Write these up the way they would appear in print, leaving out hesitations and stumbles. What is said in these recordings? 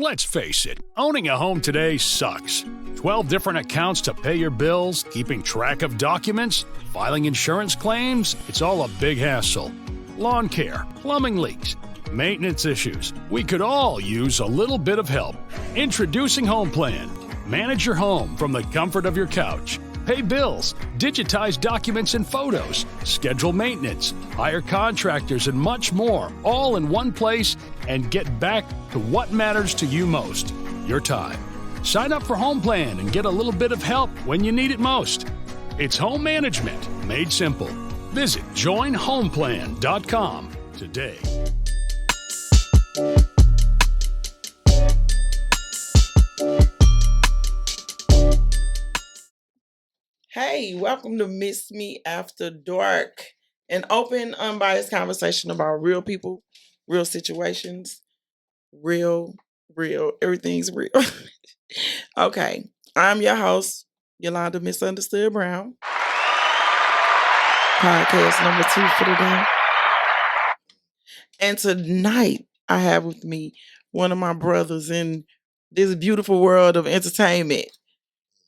Let's face it, owning a home today sucks. 12 different accounts to pay your bills, keeping track of documents, filing insurance claims, it's all a big hassle. Lawn care, plumbing leaks, maintenance issues. We could all use a little bit of help. Introducing HomePlan. Manage your home from the comfort of your couch. Pay bills, digitize documents and photos, schedule maintenance, hire contractors, and much more, all in one place, and get back to what matters to you most, your time. Sign up for HomePlan and get a little bit of help when you need it most. It's home management made simple. Visit joinhomeplan.com today. Hey, welcome to Miss Me After Dark, an open, unbiased conversation about real people, real situations, real, everything's real. Okay, I'm your host, Yolanda MizzUnderstood Brown. Podcast number 2 for today. And tonight, I have with me one of my brothers in this beautiful world of entertainment.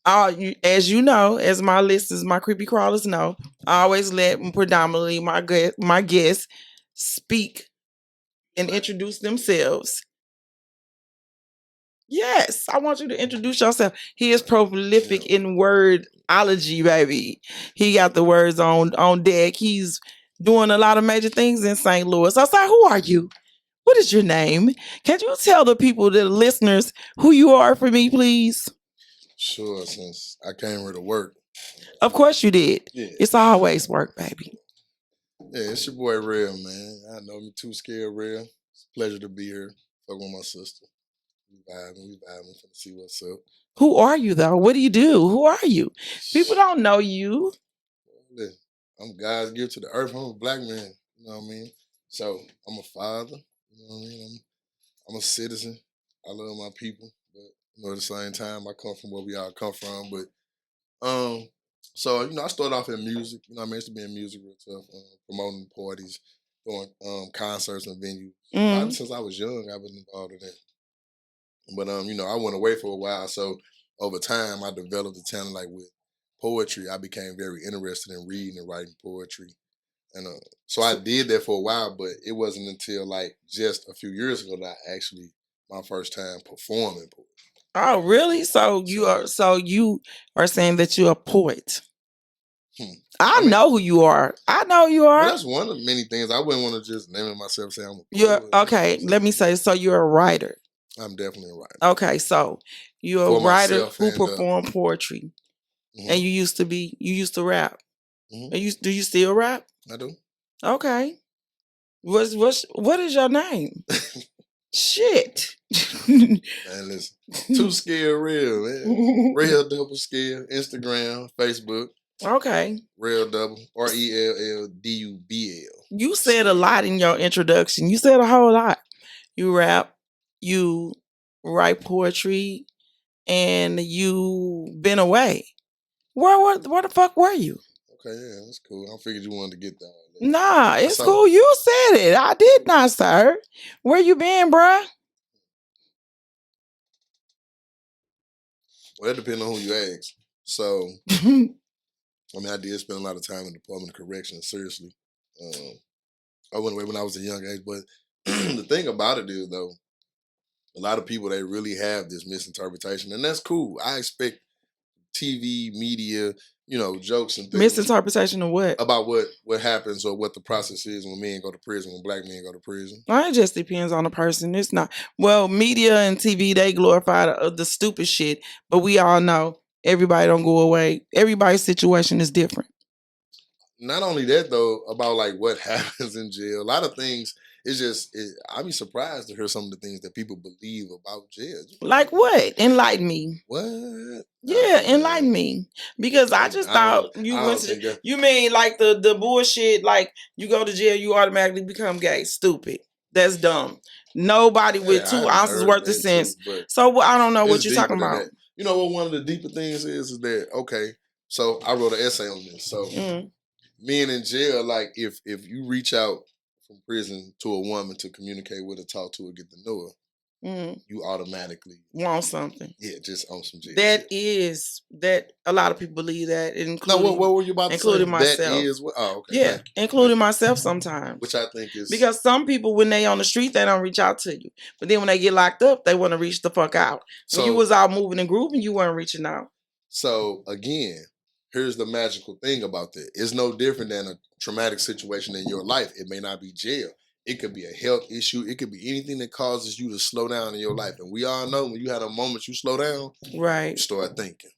As you know, as my listeners, my creepy crawlers know, I always let predominantly my guests speak and introduce themselves. Yes, I want you to introduce yourself. He is prolific in wordology, baby. He got the words on deck. He's doing a lot of major things in St. Louis. I said, who are you? What is your name? Can you tell the people, the listeners, who you are for me, please? Sure, since I came here to work. Of course you did. Yeah. It's always work, baby. Yeah, it's your boy Rell, man. I know me too scared, Rell. It's a pleasure to be here. Fuck with my sister. We vibing, finna see what's up. Who are you, though? What do you do? Who are you? People don't know you. Listen, I'm God's gift to the earth. I'm a black man, you know what I mean? So, I'm a father, you know what I mean? I'm a citizen. I love my people, but you know, at the same time, I come from where we all come from. But so I started off in music. You know, I used to be in music real tough, promoting parties, doing concerts and venues. Probably since I was young, I've been involved in that. But I went away for a while. So over time, I developed a talent like with poetry. I became very interested in reading and writing poetry. And so I did that for a while, but it wasn't until like just a few years ago that I actually my first time performing poetry. Oh, really? So you are saying that you're a poet. I know who you are. I know who you are. Well, that's one of many things. I wouldn't want to just name it myself and say I'm a poet. Okay, let me say, so you're a writer. I'm definitely a writer. Okay, so you're a writer who perform poetry. And you used to rap. Do you still rap? I do. Okay. What is your name? Shit. Man, listen. Too scared real, man. Rell double scared. Instagram, Facebook. Okay. Rell double. RELLDUBL. You said a lot in your introduction. You said a whole lot. You rap, you write poetry, and you been away. Where the fuck were you? Okay, yeah, that's cool. I figured you wanted to get that. Nah, it's cool. You said it. I did not, sir. Where you been, bruh? Well, that depends on who you ask. So, I did spend a lot of time in the Department of Corrections, seriously. I went away when I was a young age, but the thing about it is, though, a lot of people, they really have this misinterpretation, and that's cool. I expect TV, media, jokes and things. Misinterpretation of what? About what happens or what the process is when men go to prison, when black men go to prison. Well, it just depends on the person. It's not. Well, media and TV, they glorify the stupid shit, but we all know everybody don't go away. Everybody's situation is different. Not only that, though, about like what happens in jail, a lot of things, I'd be surprised to hear some of the things that people believe about jail. Like what? Enlighten me. What? Yeah, enlighten me. Because I just thought you mean like the bullshit, like you go to jail, you automatically become gay. Stupid. That's dumb. Nobody with 2 ounces worth of sense. So I don't know what you're talking about. You know what one of the deeper things is that, okay, so I wrote an essay on this. So men in jail, like if you reach out from prison to a woman to communicate with her, talk to her, get to know her, you automatically want something. Yeah, just on some jail That shit. is that a lot of people believe that, including No, what were you about to say? including myself. That is what. Oh, okay. Yeah, including myself sometimes. Which I think is because some people, when they on the street, they don't reach out to you, but then when they get locked up, they want to reach the fuck out. When you was out moving and grooving, you weren't reaching out. So again, here's the magical thing about that. It's no different than a traumatic situation in your life. It may not be jail. It could be a health issue. It could be anything that causes you to slow down in your life. And we all know when you had a moment you slow down, right? You start thinking.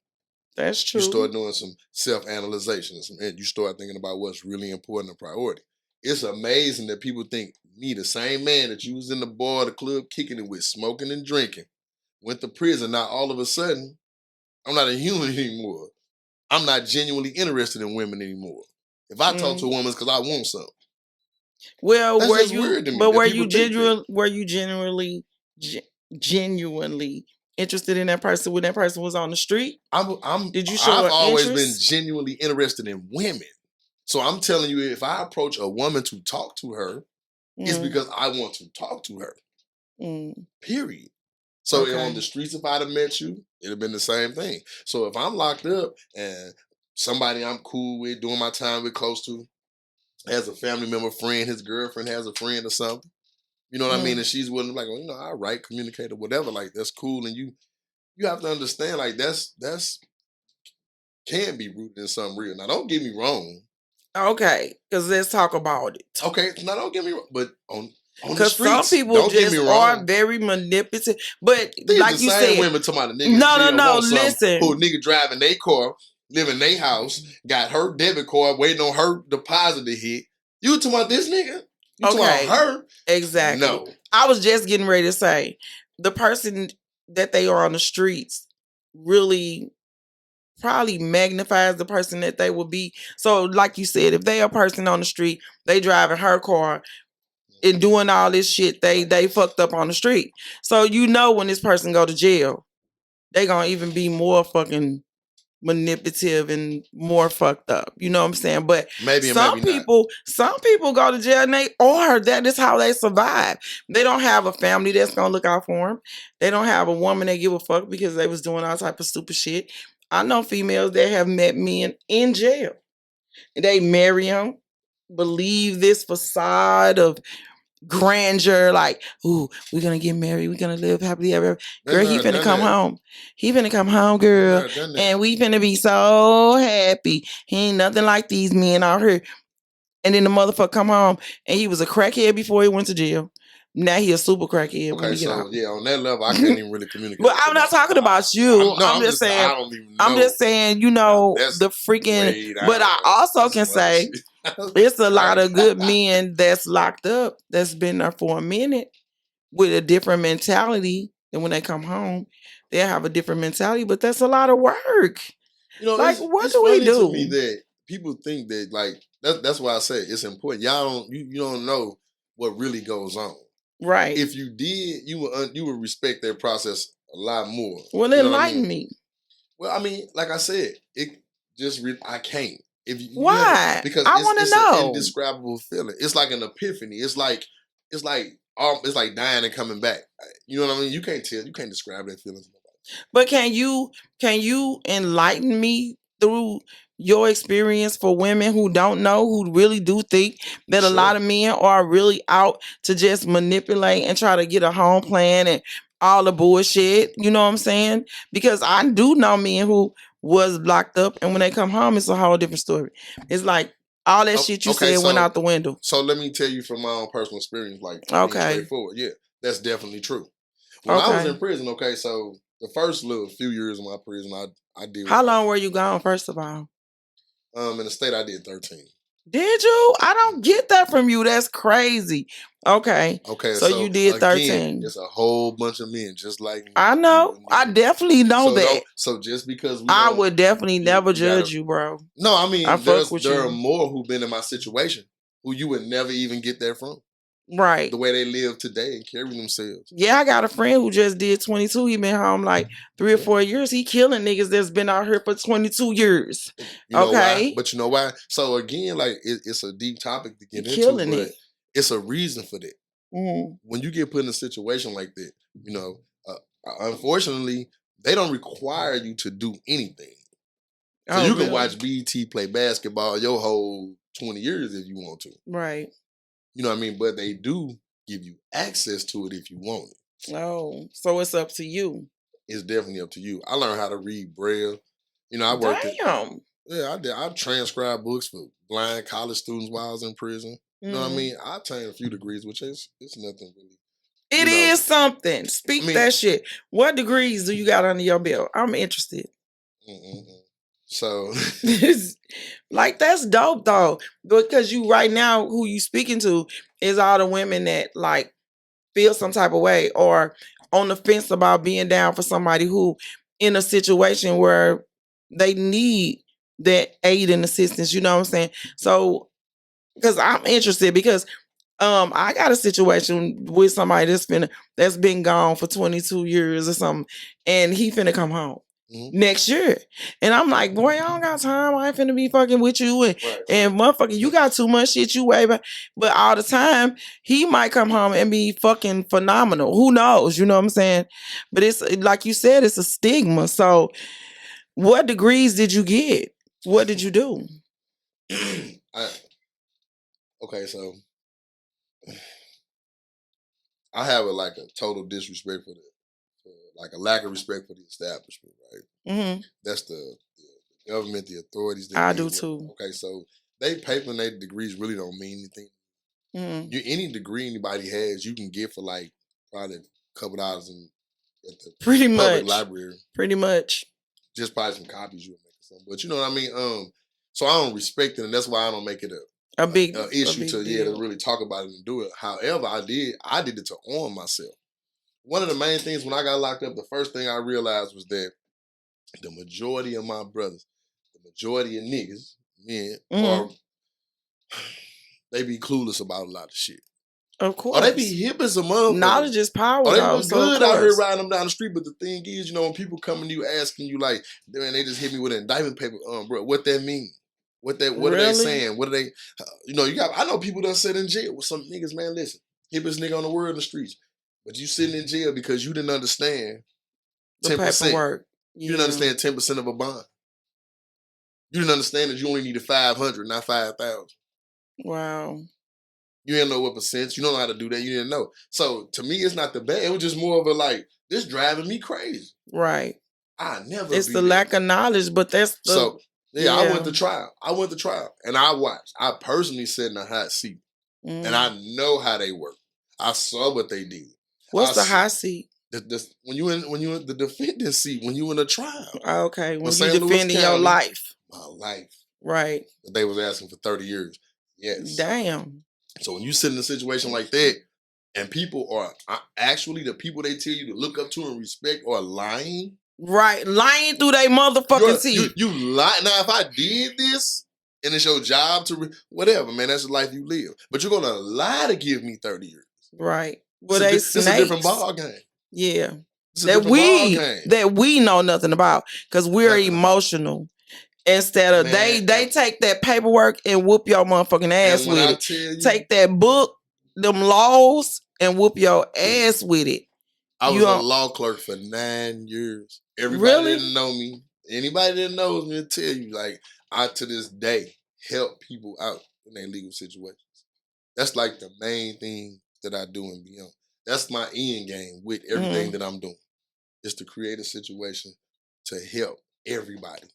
That's true. You start doing some self-analyzation, and you start thinking about what's really important and priority. It's amazing that people think me, the same man that you was in the bar or the club kicking it with, smoking and drinking, went to prison. Now all of a sudden, I'm not a human anymore. I'm not genuinely interested in women anymore. If I talk to a woman, it's because I want something. Well, that's just weird to me. But were you genuinely interested in that person when that person was on the street? Did you show I've always been genuinely interested in women. So I'm telling you, if I approach a woman to talk to her, it's because I want to talk to her. Period. So on the streets, if I'd have met you, it'd have been the same thing. So if I'm locked up and somebody I'm cool with, doing my time with, close to, has a family member, friend, his girlfriend has a friend or something, you know what I mean? And she's willing to like, well, you know, I write, communicate or whatever, like that's cool. And you have to understand, like that's can be rooted in something real. Now, don't get me wrong. Okay, because let's talk about it. Okay, now don't get me wrong, but on the streets, some people don't just get me wrong. are very manipulative. But these like you said, women talking about a nigga. No, listen. Who nigga driving their car, living their house, got her debit card, waiting on her deposit to hit. You talking about this nigga? You talking about her? Exactly. No. I was just getting ready to say, the person that they are on the streets really probably magnifies the person that they will be. So like you said, if they are a person on the street, they driving her car and doing all this shit, they fucked up on the street. So you know when this person go to jail, they gonna even be more fucking manipulative and more fucked up. You know what I'm saying? But some people go to jail and that is how they survive. They don't have a family that's gonna look out for them. They don't have a woman that give a fuck because they was doing all type of stupid shit. I know females that have met men in jail. They marry them, believe this facade of grandeur, like, ooh, we're gonna get married, we're gonna live happily ever. Girl, he finna come home. He finna come home, girl. And we finna be so happy. He ain't nothing like these men out here. And then the motherfucker come home and he was a crackhead before he went to jail. Now he a super crackhead when he get out. Yeah, on that level, I can't even really communicate. But I'm not talking about you. I'm just saying. I don't even know. I'm just saying, you know, the freaking. But I also can say it's a lot of good men that's locked up that's been there for a minute with a different mentality. And when they come home, they have a different mentality. But that's a lot of work. You know, like what do we do? To me that people think that like that's why I say it's important. Y'all you don't know what really goes on. Right. If you did, you would respect their process a lot more. Well, enlighten me. Well, I mean, like I said, it just I can't. Why? Because I want to know. An indescribable feeling. It's like an epiphany. It's like dying and coming back. You know what I mean? You can't describe that feeling. But can you enlighten me through your experience for women who don't know, who really do think that a lot of men are really out to just manipulate and try to get a home plan and all the bullshit? You know what I'm saying? Because I do know men who was locked up and when they come home, it's a whole different story. It's like all that shit you said went out the window. So let me tell you from my own personal experience, like straightforward. Yeah, that's definitely true. When I was in prison, so the first little few years of my prison, I did. How long were you gone, first of all? In the state, I did 13. Did you? I don't get that from you. That's crazy. Okay. So you did 13. Again, there's a whole bunch of men just like me. I know. I definitely know that. So just because I would definitely never judge you, bro. No, I mean, there are more who've been in my situation who you would never even get that from. Right. The way they live today and carry themselves. Yeah, I got a friend who just did 22. He been home like 3 or 4 years. He killing niggas that's been out here for 22 years. You know why? But you know why? So again, like it's a deep topic to get into, but it's a reason for that. When you get put in a situation like that, you know, unfortunately, they don't require you to do anything. So you can watch BET play basketball your whole 20 years if you want to. Right. You know what I mean? But they do give you access to it if you want it. Oh, so it's up to you. It's definitely up to you. I learned how to read Braille. You know, I worked I did. I transcribed books for blind college students while I was in prison. You know what I mean? I obtained a few degrees, which it's nothing really. It is something. Speak that shit. What degrees do you got under your belt? I'm interested. So, like, that's dope though, because you right now, who you speaking to is all the women that like feel some type of way or on the fence about being down for somebody who in a situation where they need that aid and assistance. You know what I'm saying? So, because I'm interested because I got a situation with somebody that's been gone for 22 years or something, and he finna come home next year. And I'm like, boy, I don't got time. I ain't finna be fucking with you. And motherfucker, you got too much shit you weigh. But all the time, he might come home and be fucking phenomenal. Who knows? You know what I'm saying? But it's like you said, it's a stigma. So what degrees did you get? What did you do? Okay, so I have a total disrespect for like a lack of respect for the establishment, right? That's the government, the authorities. I do too. Okay, so they paper-nated degrees really don't mean anything. Any degree anybody has, you can get for like probably a couple dollars at the public library. Pretty much. Just probably some copies you'll make or something. But you know what I mean? So I don't respect it, and that's why I don't make it a big issue to really talk about it and do it. However, I did it to arm myself. One of the main things when I got locked up, the first thing I realized was that the majority of my brothers, the majority of niggas, men, they be clueless about a lot of shit. Of course. Or they be hip as a motherfucker. Knowledge is power. Or they look good out here riding them down the street. But the thing is, when people coming to you asking you like, man, they just hit me with an indictment paper, bro, what that mean? What are they saying? What are they? I know people that sit in jail with some niggas. Man, listen, hippest nigga on the world in the streets, but you sitting in jail because you didn't understand 10%. Paperwork. You didn't understand 10% of a bond. You didn't understand that you only needed 500, not 5,000. Wow. You didn't know what percent. You don't know how to do that. You didn't know. So to me, it's not the bad. It was just more of a like, this driving me crazy. Right. It's the lack of knowledge, but that's the. So. Yeah, I went to trial. And I watched. I personally sat in the hot seat. And I know how they work. I saw what they did. What's the hot seat? When you in the defendant seat, when you in a trial. Okay, when you defending your life. My life. Right. They was asking for 30 years. Yes. Damn. So when you sit in a situation like that, and people are actually the people they tell you to look up to and respect are lying. Right, lying through their motherfucking teeth. You lie. Now, if I did this and it's your job to whatever, man, that's the life you live. But you're gonna lie to give me 30 years. Right. Well, it's a different ball game. Yeah, that we know nothing about because we're emotional. Instead of they take that paperwork and whoop your motherfucking ass with it. Take that book, them laws, and whoop your ass with it. I was a law clerk for 9 years. Everybody didn't know me. Anybody that knows me will tell you, like, I, to this day, help people out in their legal situations. That's like the main thing that I do and beyond. That's my end game with everything that I'm doing, is to create a situation to help everybody.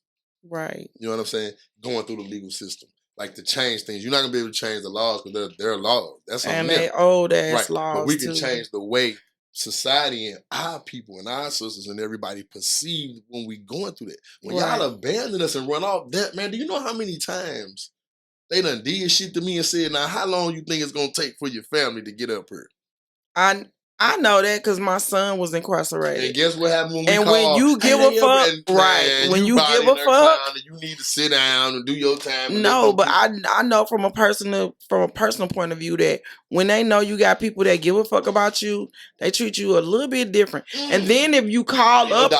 Right. You know what I'm saying? Going through the legal system. Like, to change things. You're not going to be able to change the laws because they're laws. That's and they old-ass laws, but we can too. change the way society and our people and our sisters and everybody perceive when we going through that. When y'all abandon us and run off, that man, do you know how many times they done did shit to me and said, now how long you think it's gonna take for your family to get up here? I know that because my son was incarcerated. And guess what happened when we called? When you give a fuck, when you give a fuck, you need to sit down and do your time. No, but I know from a personal point of view that when they know you got people that give a fuck about you, they treat you a little bit different. And then if you call up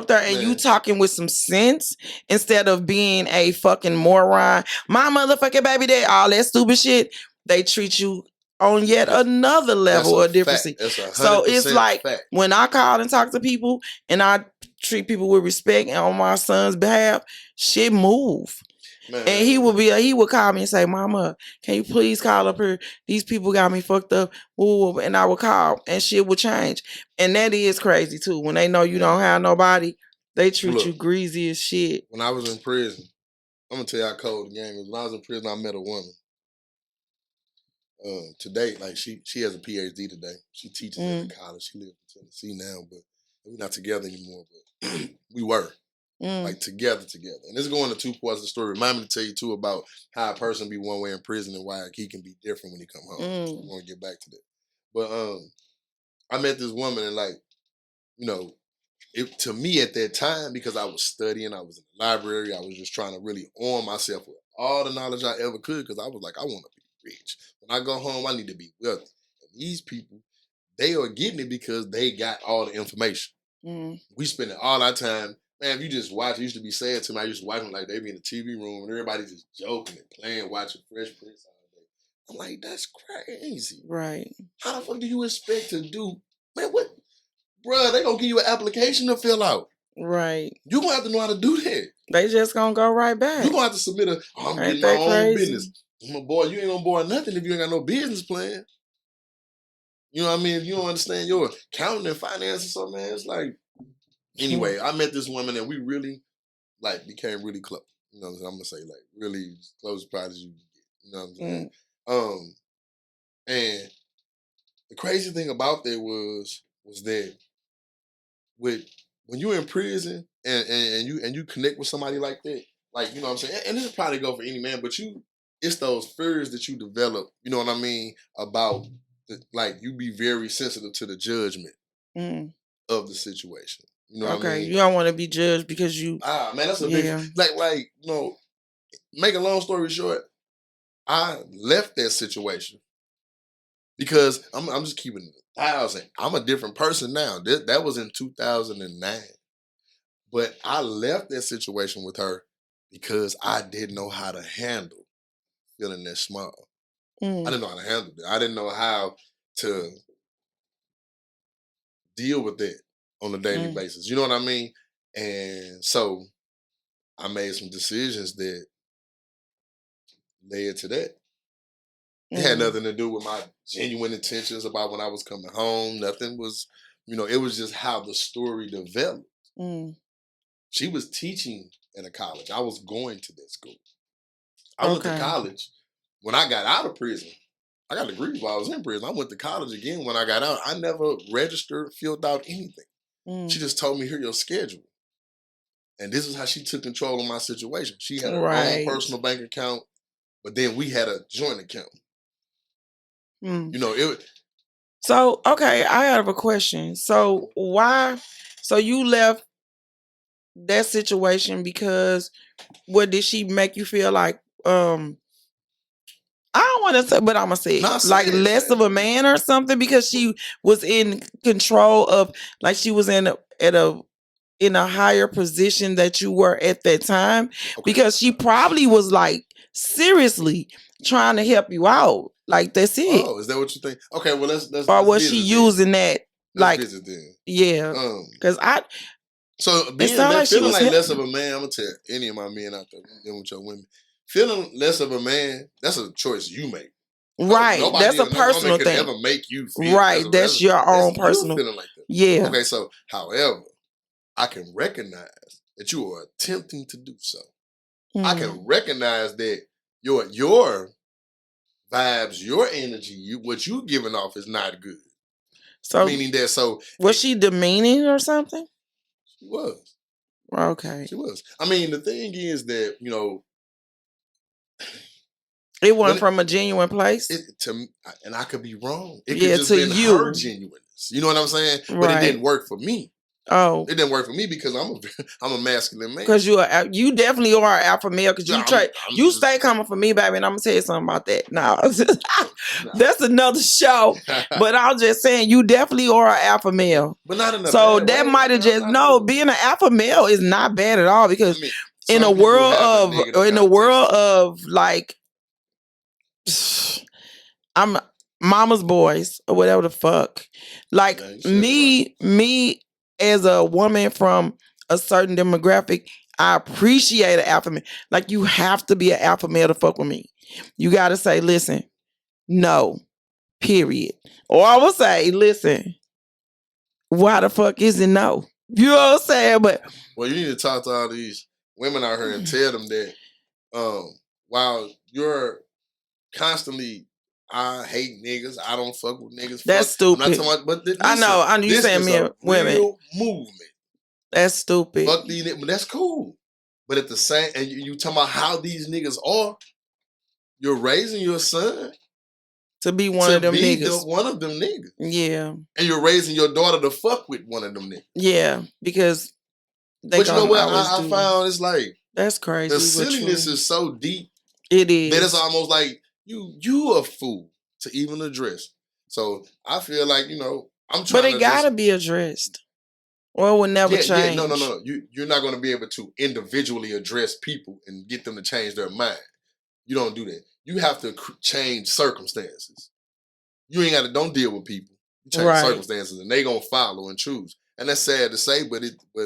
there and you talking with some sense instead of being a fucking moron, my motherfucking baby dad, all that stupid shit, they treat you on yet another level of difference. That's 100% So it's like fact. when I call and talk to people and I treat people with respect and on my son's behalf, shit move. Man. And he would call me and say, "Mama, can you please call up here? These people got me fucked up." And I would call and shit would change. And that is crazy too. When they know you don't have nobody, they treat you greasy as shit. When I was in prison, I'm gonna tell you how cold the game is. When I was in prison, I met a woman. Today, like she has a PhD today. She teaches at the college. She lives in Tennessee now, but we're not together anymore. But we were like together. And this is going to 2 parts of the story. Remind me to tell you too about how a person be one way in prison and why he can be different when he come home. So I want to get back to that. But I met this woman and like, you know, it to me at that time, because I was studying, I was in the library, I was just trying to really arm myself with all the knowledge I ever could, because I was like, I want to be rich. When I go home, I need to be wealthy. And these people, they are getting it because they got all the information. We spending all our time, man, if you just watch, it used to be sad to me, I used to watch them like they be in the TV room and everybody just joking and playing, watching Fresh Prince all day. I'm like, that's crazy. Right. How the fuck do you expect to do, man, what? Bruh, they gonna give you an application to fill out. Right. You gonna have to know how to do that. They just gonna go right back. You gonna have to submit I'm getting my own business. Boy, you ain't gonna board nothing if you ain't got no business plan. You know what I mean? If you don't understand your accounting and finance or something, man, it's like, anyway, I met this woman and we really, like, became really close. You know what I'm gonna say? Like, really close probably as you can get. You know what I'm saying? And the crazy thing about that was that when you're in prison and you connect with somebody like that, like, you know what I'm saying? And this would probably go for any man, but it's those fears that you develop, you know what I mean, about, like, you be very sensitive to the judgment of the situation. You know what I mean? You don't want to be judged because you... man, that's a big... Like, you know, make a long story short, I left that situation because I'm just keeping it 1,000. I'm a different person now. That was in 2009. But I left that situation with her because I didn't know how to handle feeling that small. I didn't know how to handle it. I didn't know how to deal with that on a daily basis. You know what I mean? And so I made some decisions that led to that. It had nothing to do with my genuine intentions about when I was coming home. Nothing was, you know, it was just how the story developed. She was teaching at a college. I was going to that school. I went to college. When I got out of prison, I got a degree while I was in prison. I went to college again when I got out. I never registered, filled out anything. She just told me, here's your schedule. And this is how she took control of my situation. She had her own personal bank account, but then we had a joint account. You know, So, okay, I have a question. So you left that situation because what did she make you feel like, I don't want to say, but I'm going to say it, like less of a man or something, because she was in control of, like she was in a higher position that you were at that time, because she probably was like seriously trying to help you out. Like, that's it. Oh, is that what you think? Okay, well, let's or was she using that? Like, visit then. Yeah, because so being that, feeling like less of a man, I'm gonna tell any of my men out there dealing with your women, feeling less of a man, that's a choice you make. Right, that's a personal thing. Ever make you feel right? That's your own personal feeling like that. Yeah. Okay, so however, I can recognize that you are attempting to do so. I can recognize that your vibes, your energy, what you giving off is not good. So meaning that, was she demeaning or something? She was. Okay. She was. I mean, the thing is that, you know, it wasn't from a genuine place. And I could be wrong. It could just been her genuineness. You know what I'm saying? But it didn't work for me. Oh, it didn't work for me because I'm a masculine man. Because you definitely are an alpha male. Because you stay coming for me, baby, and I'm gonna tell you something about that. No, that's another show. But I'm just saying, you definitely are an alpha male. But not enough. So that might have just being an alpha male is not bad at all, because in a world of like, mama's boys or whatever the fuck. Like me as a woman from a certain demographic, I appreciate an alpha male. Like you have to be an alpha male to fuck with me. You gotta say, listen, no, period. Or I will say, listen, why the fuck is it no? You know what I'm saying? But well, you need to talk to all these women out here and tell them that while you're constantly, I hate niggas, I don't fuck with niggas. That's stupid. I'm not talking about, but listen, I know you saying me women. Real movement. That's stupid. Fuck these niggas, but that's cool. But at the same, and you talking about how these niggas are, you're raising your son to be one of them niggas. One of them niggas. Yeah. And you're raising your daughter to fuck with one of them niggas. Yeah, because but you know what I found? It's like, that's crazy. The silliness is so deep. It is. That it's almost like you a fool to even address. So I feel like, I'm trying. But it gotta be addressed. Or it will never change. Yeah, no. You're not gonna be able to individually address people and get them to change their mind. You don't do that. You have to change circumstances. You ain't got to, don't deal with people. You change circumstances and they gonna follow and choose. And that's sad to say, but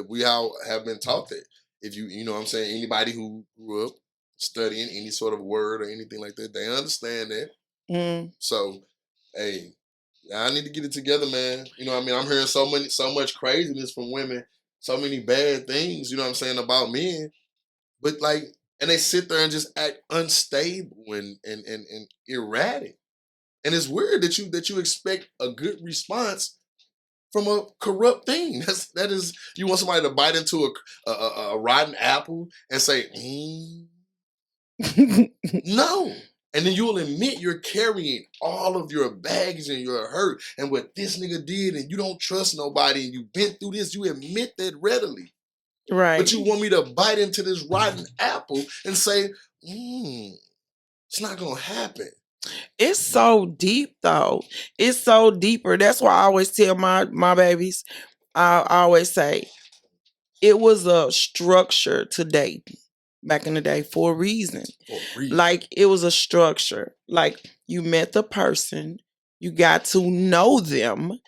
we all have been taught that. If you know what I'm saying, anybody who grew up studying any sort of word or anything like that, they understand that. Mm. So, hey, I need to get it together, man. You know what I mean? I'm hearing so much craziness from women, so many bad things, you know what I'm saying, about men. But like, and they sit there and just act unstable and erratic. And it's weird that you expect a good response from a corrupt thing. That is, you want somebody to bite into a rotten apple and say, no. And then you'll admit you're carrying all of your baggage and your hurt and what this nigga did, and you don't trust nobody, and you've been through this. You admit that readily. Right. But you want me to bite into this rotten apple and say, it's not going to happen. It's so deep, though. It's so deeper. That's why I always tell my babies, I always say, it was a structure to date back in the day for a reason. Like, it was a structure. Like, you met the person, you got to know them,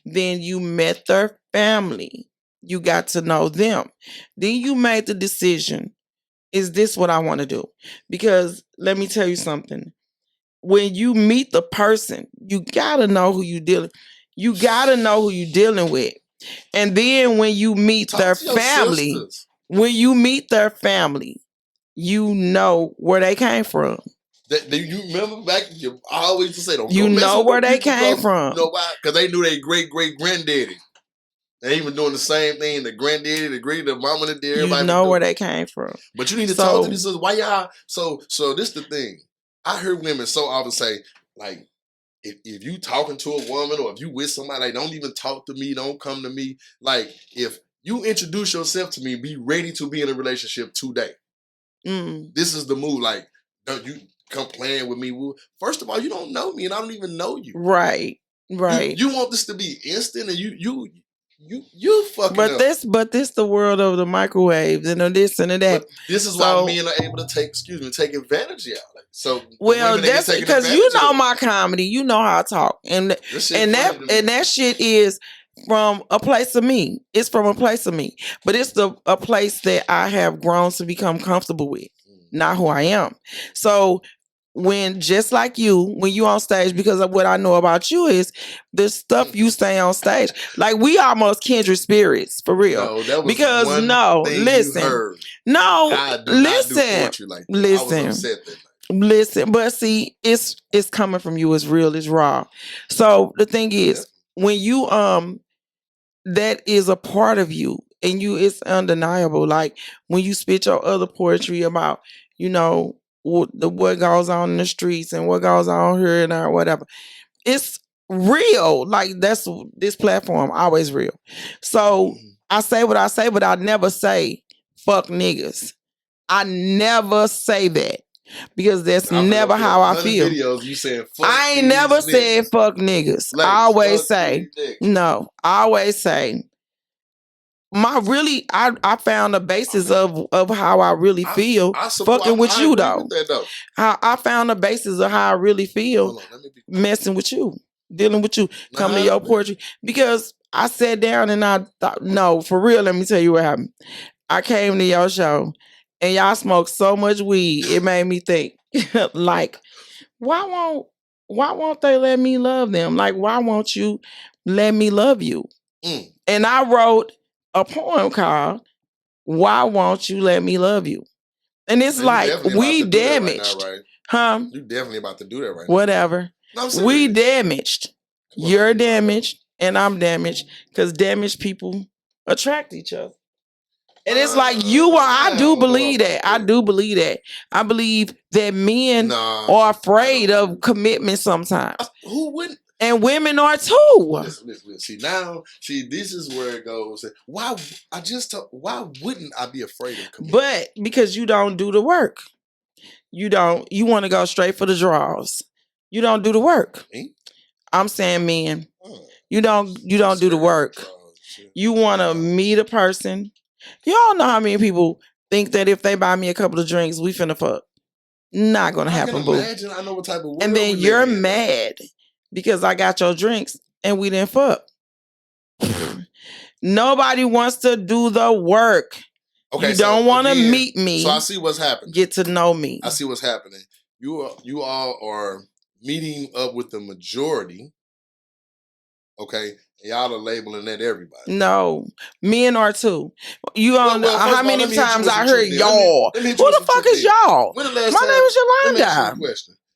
then you met their family, you got to know them. Then you made the decision, is this what I want to do? Because let me tell you something. When you meet the person, you gotta know who you dealing. You gotta know who you dealing with. And then when you meet their family, you know where they came from. You remember back? You always say, "Don't you know where they came from." You know why? Because they knew their great granddaddy. They even doing the same thing. The granddaddy, the mama, the dad. You know where they came from. But you need to talk to these sisters. Why y'all? So this the thing. I hear women so often say, like, if you talking to a woman or if you with somebody, like, don't even talk to me, don't come to me. Like, if you introduce yourself to me, be ready to be in a relationship today. This is the move. Like, don't you come playing with me. First of all, you don't know me and I don't even know you. Right. You want this to be instant and you fucking but up. this the world of the microwaves and this and that. But this is why men are able to take advantage of. So that's because you know my comedy, you know how I talk, and that shit is from a place of me. It's from a place of me, but it's a place that I have grown to become comfortable with, not who I am. So when, just like you, when you on stage, because of what I know about you is the stuff you say on stage, like we almost kindred spirits for real. No, that was because one thing listen, you heard. No, I do not do poetry like that. Listen, I was upset that night. Listen, but see, it's coming from you. It's real. It's raw. So the thing is, when you that is a part of you, and it's undeniable. Like when you spit your other poetry about, what goes on in the streets and what goes on here and there, whatever. It's real. Like that's this platform always real. So I say what I say, but I never say fuck niggas. I never say that. Because that's never how I feel. Videos, you saying fuck I ain't never said fuck niggas. I always say, no, I always say, I found a basis of how I really feel fucking with you though. I found a basis of how I really feel messing with you, dealing with you, coming to your poetry. Because I sat down and I thought, no, for real, let me tell you what happened. I came to your show and y'all smoked so much weed, it made me think, like, why won't they let me love them? Like, why won't you let me love you? And I wrote a poem called "Why Won't You Let Me Love You?" And it's like we damaged, right now, right? Huh? You definitely about to do that right now. Whatever. No, we damaged. You're damaged, and I'm damaged because damaged people attract each other. And it's like I do believe that. I do believe that. I believe that men are afraid of commitment sometimes. Who wouldn't? And women are too. Listen. See, this is where it goes. Why wouldn't I be afraid of commitment? But because you don't do the work. You want to go straight for the draws. You don't do the work. Me? I'm saying men. You don't do the work. You want to meet a person. Y'all know how many people think that if they buy me a couple of drinks, we finna fuck. Not gonna happen, boo. I know what type of world. And then you're mad because I got your drinks and we didn't fuck. Nobody wants to do the work. Okay, you don't want to meet me. So I see what's happening. Get to know me. I see what's happening. You all are meeting up with the majority. Okay. Y'all are labeling that everybody. No, men are too. How many times I heard y'all? Who the fuck is y'all? My name is Yolanda.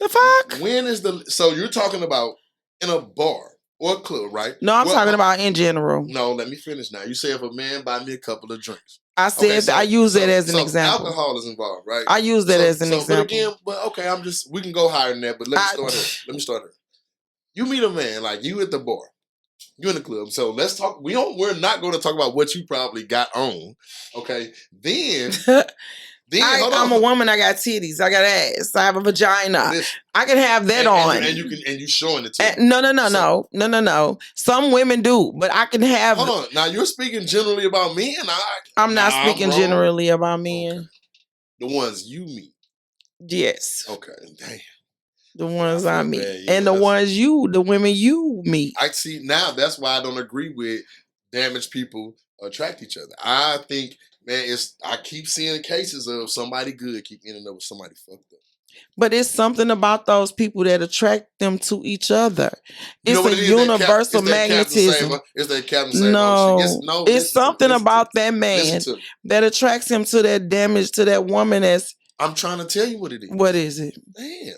The fuck? When is so you're talking about in a bar or a club, right? No, I'm talking about in general. No, let me finish now. You say if a man buy me a couple of drinks. I said I use that as an example. Alcohol is involved, right? I use that as an example. But again, we can go higher than that, but let me start here. You meet a man, like you at the bar. You in the club, so let's talk. We're not going to talk about what you probably got on, okay? Then I'm a woman. I got titties. I got ass. I have a vagina. I can have that on, and you showing it to No. Some women do, but I can have. Hold on. Now you're speaking generally about men. I'm not speaking generally about men. Okay. The ones you meet. Yes. Okay. Damn. The ones I meet. And the women you meet. I see now that's why I don't agree with damaged people attract each other. I think, man, I keep seeing cases of somebody good keep ending up with somebody fucked up. But it's something about those people that attract them to each other. It's a universal magnetism. It's that Captain Saber. No, it's something about that man that attracts him to that damage, to that woman I'm trying to tell you what it is. What is it? Damn.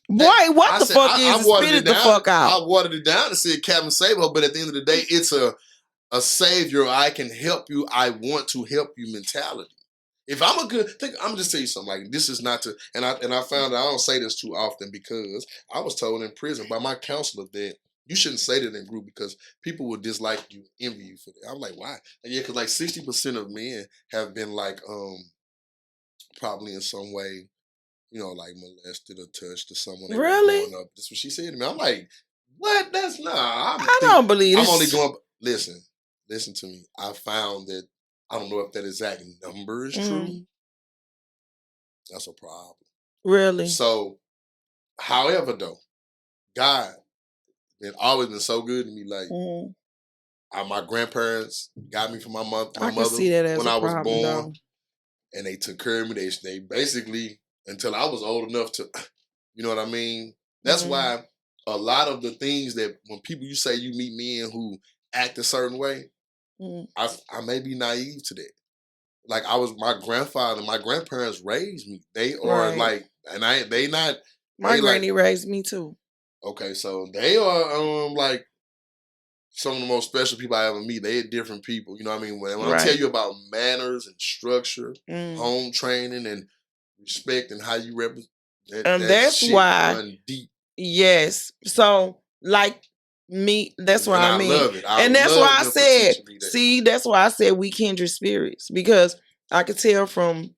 Boy, what the fuck is it? Spit it the fuck out. I watered it down to say Captain Saber, but at the end of the day, it's a savior. I can help you. I want to help you mentality. If I'm I'm just tell you something. Like this is not to, and I found out I don't say this too often because I was told in prison by my counselor that you shouldn't say that in group because people will dislike you, envy you for that. I'm like, why? And yeah, because like 60% of men have been like, probably in some way, like molested or touched or someone. Really? That's what she said to me. I'm like, what? That's not. I don't believe it. I'm only going. Listen to me. I found that I don't know if that exact number is true. That's a problem. Really? So, however, though, God has always been so good to me. Like, my grandparents got me from my mother when I was born, though. And they took care of me. They basically until I was old enough to, you know what I mean. That's why a lot of the things that when people you say you meet men who act a certain way, I may be naive to that. Like my grandparents raised me. They are like, and they not. My granny raised me too. Okay, so they are like some of the most special people I ever meet. They are different people. You know what I mean? When I tell you about manners and structure, home training and respect and how you represent, that's why. Deep. Yes. So like. That's what I mean. Love it. And that's why I said, that's why I said we kindred spirits, because I could tell from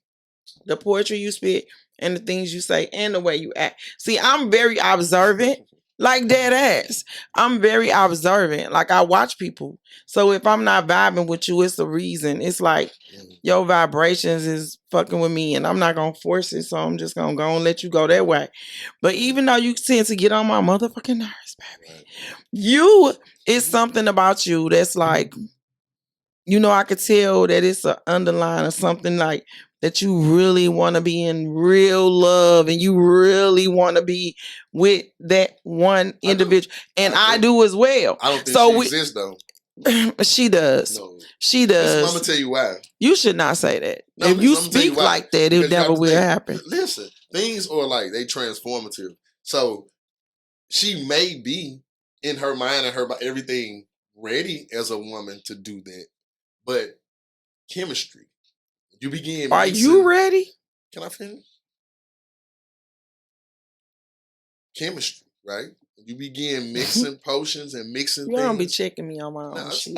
the poetry you spit and the things you say and the way you act. See, I'm very observant Like dead ass. I'm very observant. Like I watch people. So if I'm not vibing with you, it's a reason. It's like your vibrations is fucking with me and I'm not gonna force it. So I'm just gonna go and let you go that way. But even though you tend to get on my motherfucking nerves, baby, it's something about you that's like, I could tell that it's an underline or something like that you really want to be in real love and you really want to be with that one individual. And I do as well. I don't think she exists though. She does. No. She does. Listen, I'm gonna tell you why. You should not say that. No, if you speak like that, it never will happen. Listen, things are like they transformative. So she may be in her mind and her everything ready as a woman to do that. But chemistry, you begin. Are you ready? Can I finish? Chemistry, right? You begin mixing potions and mixing things. You don't be checking me on my own shit.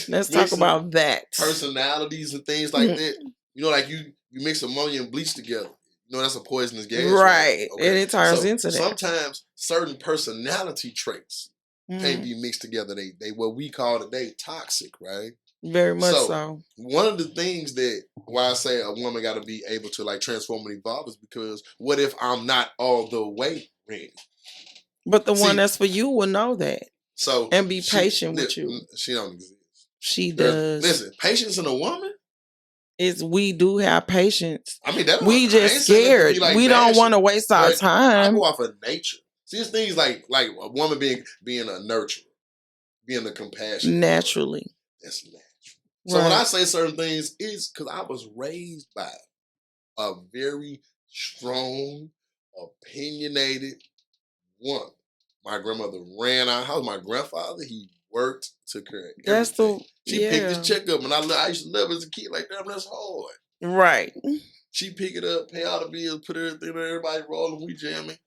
Let's talk about that. Personalities and things like that. Like you mix ammonia and bleach together. That's a poisonous gas. Right. Okay. And it turns into that. Sometimes certain personality traits can't be mixed together. They what we call today toxic, right? Very much so. One of the things why I say a woman got to be able to like transform and evolve is because what if I'm not all the way ready? But the one that's for you will know that. So and be patient with you. She don't exist. She does. Listen, patience in a woman? We do have patience. I mean, we just scared. Like we don't want to waste our time. I go off of nature. See, it's things like a woman being a nurturer, being a compassion. Naturally. That's natural. So when I say certain things, it's because I was raised by a very strong, opinionated woman. My grandmother ran our house. My grandfather, he worked, took care of everything. She picked his check up, and I used to love her as a kid. Like, damn, that's hard. Right. She pick it up, pay all the bills, put everything on, everybody rolling, we jamming.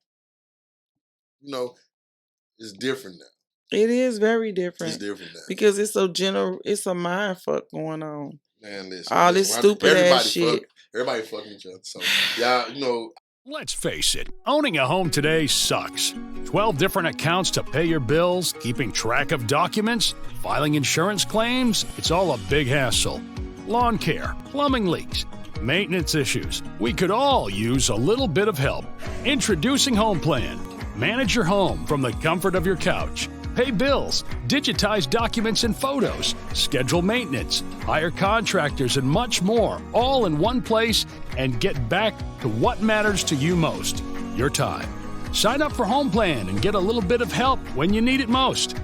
It's different now. It is very different. It's different now. Because it's so general, it's a mind fuck going on. Man, listen. All this stupid ass shit. Everybody fucking each other. So, y'all, Let's face it, owning a home today sucks. 12 different accounts to pay your bills, keeping track of documents, filing insurance claims, it's all a big hassle. Lawn care, plumbing leaks, maintenance issues. We could all use a little bit of help. Introducing HomePlan. Manage your home from the comfort of your couch. Pay bills, digitize documents and photos, schedule maintenance, hire contractors, and much more, all in one place, and get back to what matters to you most, your time. Sign up for HomePlan and get a little bit of help when you need it most.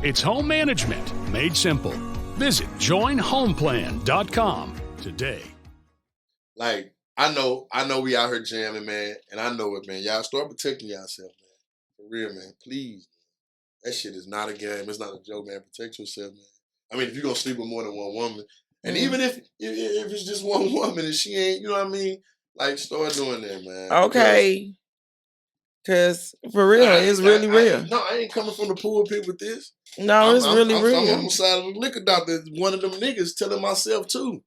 It's home management made simple. Visit joinhomeplan.com today. Like, I know we out here jamming, man, and I know it, man. Y'all start protecting yourself, man. For real, man. Please. That shit is not a game. It's not a joke, man. Protect yourself, man. I mean, if you're going to sleep with more than one woman, and even if it's just one woman and she ain't, you know what I mean? Like, start doing that, man. Okay. Because, for real, it's really real. I ain't coming from the pulpit with this. No, it's really real. I'm on the side of the liquor doctor. One of them niggas telling myself, too.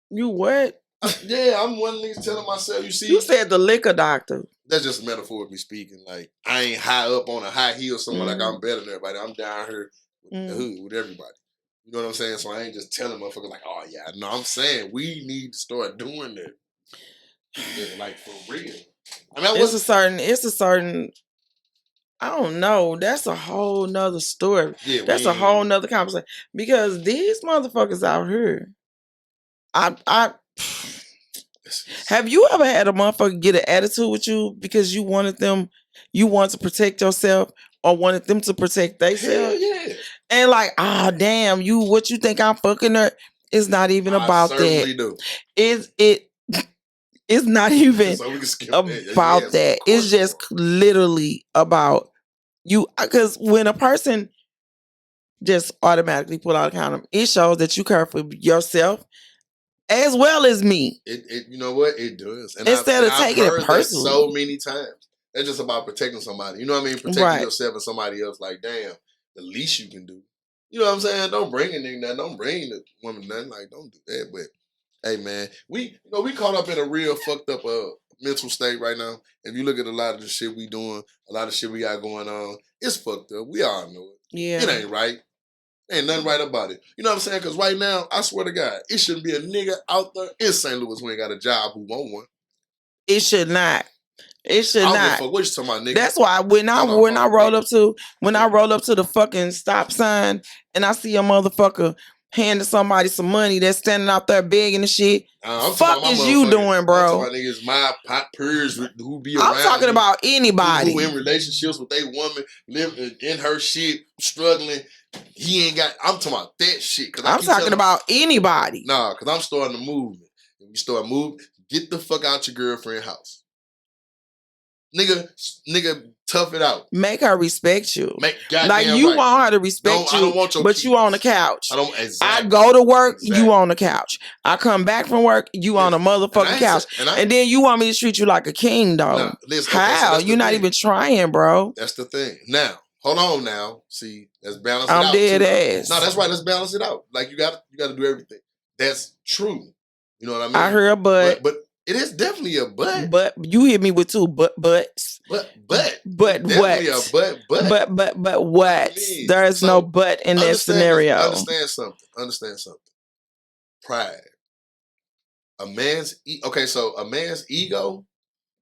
You what? Yeah, I'm one of these telling myself, you see. You said the liquor doctor. That's just metaphorically speaking. Like, I ain't high up on a high hill somewhere like I'm better than everybody. I'm down here with the hood, with everybody. You know what I'm saying? So I ain't just telling motherfuckers like, oh yeah. No, I'm saying we need to start doing that. Yeah, like, for real. I mean, it's a certain, I don't know. That's a whole nother story. Yeah, that's a whole nother conversation. Because these motherfuckers out here, have you ever had a motherfucker get an attitude with you because you wanted to protect yourself or wanted them to protect themselves? Yeah. And like, damn, what you think I'm fucking her? It's not even about that. Do. It's not even about that. It's just literally about you. Because when a person just automatically pull out a condom, it shows that you care for yourself as well as me. You know what? It does. And instead of taking it personally. So many times. It's just about protecting somebody. You know what I mean? Protecting yourself and somebody else. Like, damn, the least you can do. You know what I'm saying? Don't bring a nigga nothing. Don't bring the woman nothing. Like, don't do that. But, hey, man, we caught up in a real fucked up mental state right now, if you look at a lot of the shit we doing, a lot of shit we got going on, it's fucked up. We all know it. Yeah. It ain't right. Ain't nothing right about it. You know what I'm saying? Because right now, I swear to God, it shouldn't be a nigga out there in St. Louis who ain't got a job who want one. It should not. It should I don't not. give a fuck what you talking about, nigga. That's why when I roll up to the fucking stop sign and I see a motherfucker handing somebody some money that's standing out there begging and shit. Fuck is you doing, bro? I'm talking about niggas, my peers who be around. I'm talking about anybody who in relationships with a woman, living in her shit, struggling. He ain't got. I'm talking about that shit. I'm talking about anybody. Nah, because I'm starting a movement. If we start moving, get the fuck out your girlfriend's house. Nigga, tough it out. Make her respect you. Like you want her to respect you, I don't want your but peace. You on the couch. I don't. Exactly. I go to work, you on the couch. I come back from work, you on the motherfucking couch. And then you want me to treat you like a king, dog. How? You're not even trying, bro. That's the thing. Now, hold on now. See, let's balance it out. I'm dead ass. No, that's right. Let's balance it out. Like you got to do everything. That's true. You know what I mean? I heard, but it is definitely a but. But you hit me with two buts. But what? But what? There is no but in this scenario. Understand something. Pride. A man's ego.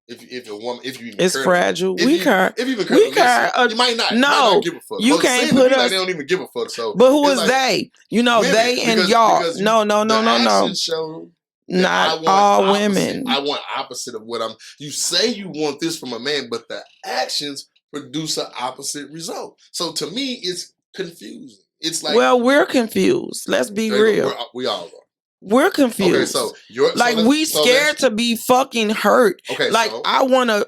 If a woman, if you it's fragile. We care. If you you might not. No, give a fuck. You can't put us. Like they don't even give a fuck. So, but who is they? You know, women, they and y'all. No. Show not all women. I want opposite of what I'm. You say you want this from a man, but the actions produce an opposite result. So to me, it's confusing. It's like, well, we're confused. Let's be real. We all are. We're confused. Okay, so we scared to be fucking hurt. Okay, like so, I want to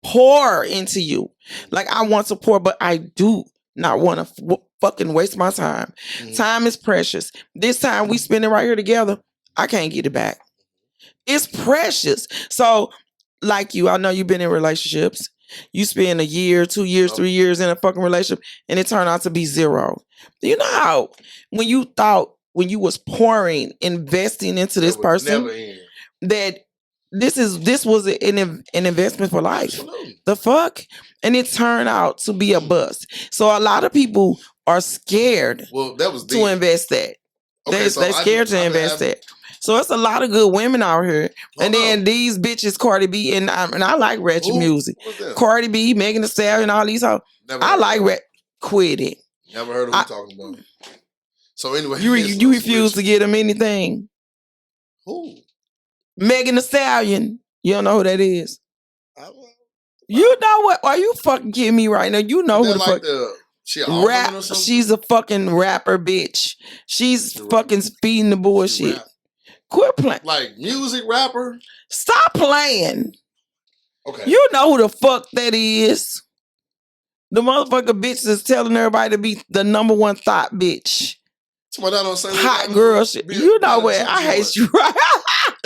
pour into you. Like I want to pour, but I do not want to fucking waste my time. Mm-hmm. Time is precious. This time we spend it right here together, I can't get it back. It's precious. So, like you, I know you've been in relationships. You spend a year, 2 years, 3 years in a fucking relationship, and it turned out to be zero. Do you know how when you was pouring, investing into this person, that this was an investment for life? Absolutely. The fuck? And it turned out to be a bust. So a lot of are scared to invest that. Okay, they're scared to invest that. So it's a lot of good women out here. And then these bitches, Cardi B, and I like ratchet music. Cardi B, Megan Thee Stallion, all these hoes. I like quit it. Never heard of who talking about. So anyway. You refuse to get them anything. Who? Megan Thee Stallion. You don't know who that is. You know what? Are you fucking kidding me right now? You know who the fuck. Rap. She's a fucking rapper, bitch. She's fucking feeding the bullshit. Quit playing. Like music rapper? Stop playing. Okay. You know who the fuck that is. The motherfucker bitch is telling everybody to be the number one thought bitch. Hot girl shit. You know what? I hate you right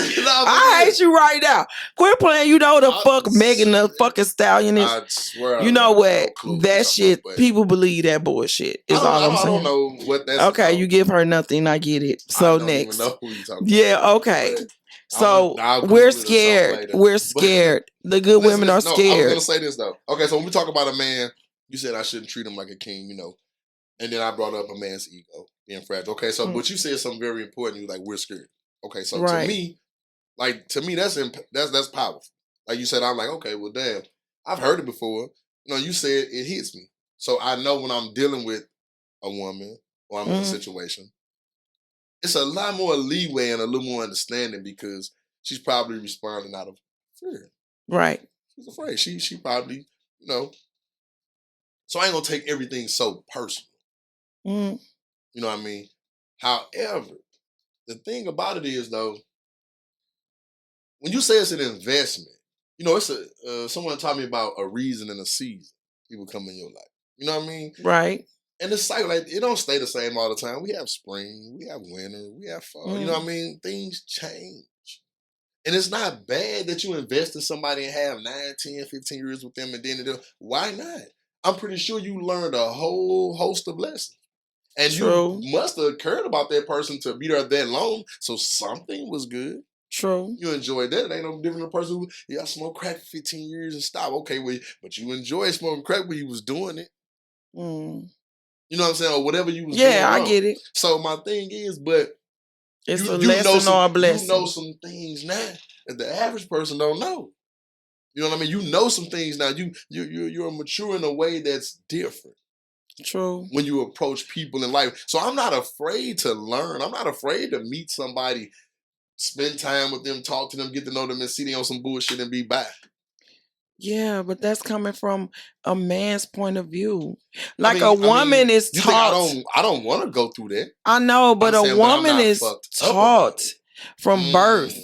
I hate you right now. Quit playing. You know the fuck Megan the fucking Stallion is. I swear. You know what? That shit, people believe that bullshit. Is all I'm saying. I don't know what that's okay, about. You give her nothing. I get it. So next. Even know who you talking about. Okay. So we're scared. We're scared. The good women are scared. I was gonna say this though. Okay, so when we talk about a man, you said I shouldn't treat him like a king, you know. And then I brought up a man's ego being fragile. Okay, so but you said something very important. You like we're scared. Okay, so to me, that's powerful. Like you said, I'm like, okay, well, damn, I've heard it before. You know, you said it hits me, so I know when I'm dealing with a woman or I'm in a situation, it's a lot more leeway and a little more understanding because she's probably responding out of fear. Right. She's afraid. She probably, you know. So I ain't gonna take everything so personal. You know what I mean? However, the thing about it is though, when you say it's an investment, you know, it's someone taught me about a reason and a season. People come in your life. You know what I mean? Right. And it's like it don't stay the same all the time. We have spring, we have winter, we have fall. You know what I mean? Things change. And it's not bad that you invest in somebody and have 9, 10, 15 years with them and then why not? I'm pretty sure you learned a whole host of lessons. And True. you must have cared about that person to be there that long. So something was good. True. You enjoyed that. It ain't no different than a person who, I smoked crack for 15 years and stopped. Okay, well, but you enjoyed smoking crack when you was doing it. Mm. You know what I'm saying? Or whatever you was doing. Yeah, I get it. So my thing is, but it's you a lesson or a blessing. You know some things now that the average person don't know. You know what I mean? You know some things now. You're mature in a way that's different. True. When you approach people in life. So I'm not afraid to learn. I'm not afraid to meet somebody, spend time with them, talk to them, get to know them, and see them on some bullshit and be back. Yeah, but that's coming from a man's point of view. Like a woman is taught. I don't want to go through that. I know, but a woman is taught from birth.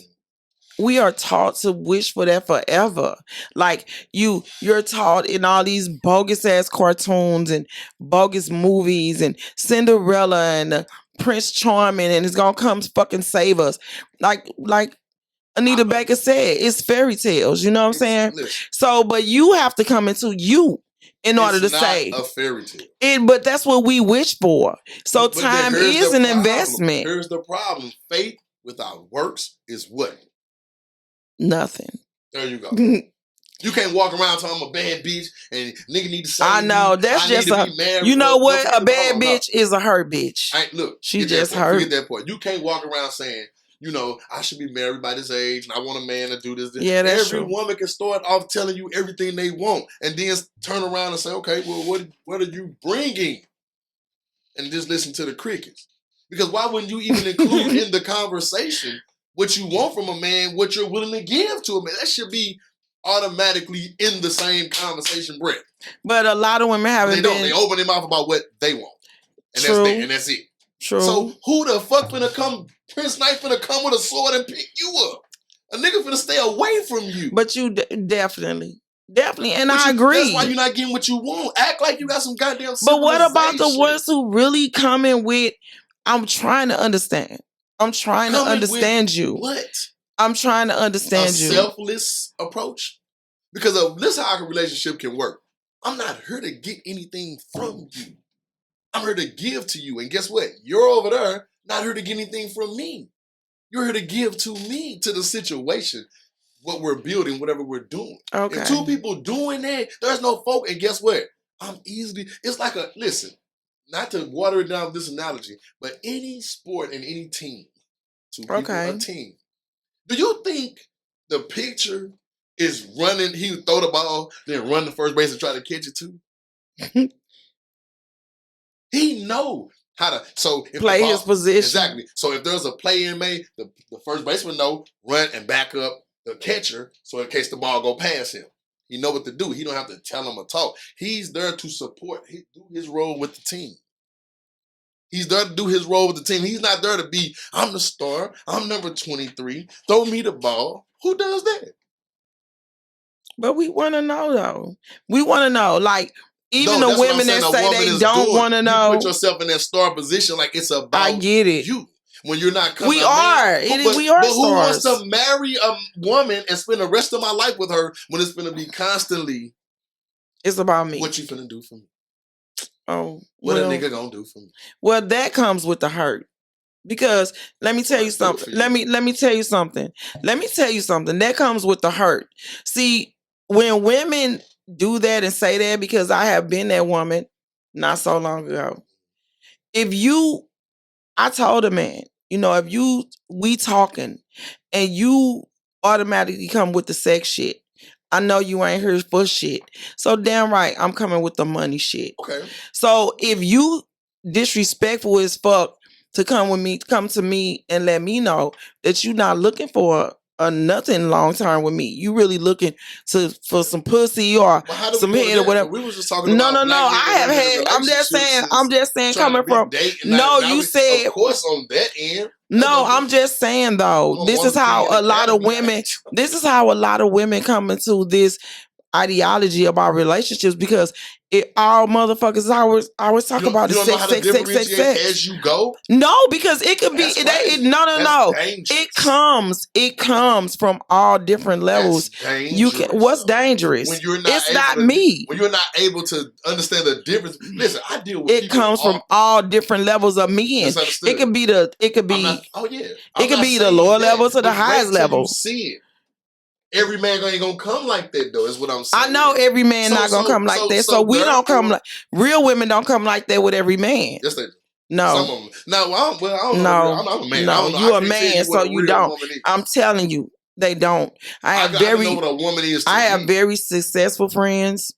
We are taught to wish for that forever. Like you're taught in all these bogus ass cartoons and bogus movies and Cinderella and Prince Charming and it's gonna come fucking save us. Like Anita Baker said, it's fairy tales. You know what I'm saying? Listen, so, but you have to come into you in order to say a fairy tale. But that's what we wish for. So time is an investment. Here's the problem: faith without works is what? Nothing. There you go. You can't walk around talking I'm a bad bitch and nigga need to say I know that's just you know what? A bad bitch is a hurt bitch. Look, she just hurt. Forget that part. You can't walk around saying, you know, I should be married by this age and I want a man to do this. Yeah, that's Every woman can start off telling you everything they want and then turn around and say, okay, well, what are you bringing? And just listen to the crickets. Because why wouldn't you even include in the conversation what you want from a man, what you're willing to give to a man? That should be automatically in the same conversation breath. But a lot of women haven't been. They open their mouth about what they want. And that's it. True. So who the fuck finna come, Prince Knight finna come with a sword and pick you up? A nigga finna stay away from you. But you definitely, and I agree. That's why you're not getting what you want. Act like you got some goddamn But what about the ones who really coming with, I'm trying to understand. I'm trying to understand you. What? I'm trying to understand you. A selfless approach? Because this is how a relationship can work. I'm not here to get anything from you. I'm here to give to you. And guess what? You're over there not here to get anything from me. You're here to give to me, to the situation, what we're building, whatever we're doing. Okay. If two people doing that, there's no folk. And guess what? It's like listen, not to water it down with this analogy, but any sport and any team, two people, a team. Do you think the pitcher is running, he would throw the ball, then run to first base and try to catch it too? He know how to play his position. Exactly. So if there's a play in made, the first baseman know, run and back up the catcher so in case the ball go past him. He know what to do. He don't have to tell him or talk. He's there to support, do his role with the team. He's there to do his role with the team. He's not there to be, I'm the star, I'm number 23, throw me the ball. Who does that? But we want to know, though. We want to know, like, even the women that say they don't want to know. You put yourself in that star position like it's about I get it. You. When you're not coming. We are. We are but stars. Who wants to marry a woman and spend the rest of my life with her when it's going to be constantly. It's about me. What you finna do for me? Oh. What a nigga gonna do for me? Well, that comes with the hurt. Because let me tell you something. Let me tell you something. Let me tell you something. That comes with the hurt. See, when women do that and say that, because I have been that woman not so long ago. I told a man, if we talking and you automatically come with the sex shit, I know you ain't here for shit. So damn right, I'm coming with the money shit. Okay. So if you disrespectful as fuck to come to me and let me know that you're not looking for nothing long term with me. You really looking for some pussy or some head or whatever. We was just talking about No. I have had. I'm just saying. Coming from. No, you said. Of course, on that end. No, I'm just saying though. This is how a lot of women. This is how a lot of women come into this. ideology about relationships because all motherfuckers always talk about you the don't know sex, how to sex, sex, sex, differentiate sex. as you go. No, because it could be no. Dangerous. It comes from all different levels. What's dangerous? When you're not it's not me. When you're not able to understand the difference. Listen, I deal with it comes from all different levels of men. It could be it could be the lower levels to the highest levels. You see it. Every man ain't gonna come like that though, is what I'm saying. I know every man not gonna come like that. So we don't come like real women don't come like that with every man. Yes, they do. No. Some of them. No, I don't know. I'm a man. No, you're a man, so you don't. I'm telling you, they don't. I know what a woman is to me. I have very successful friends,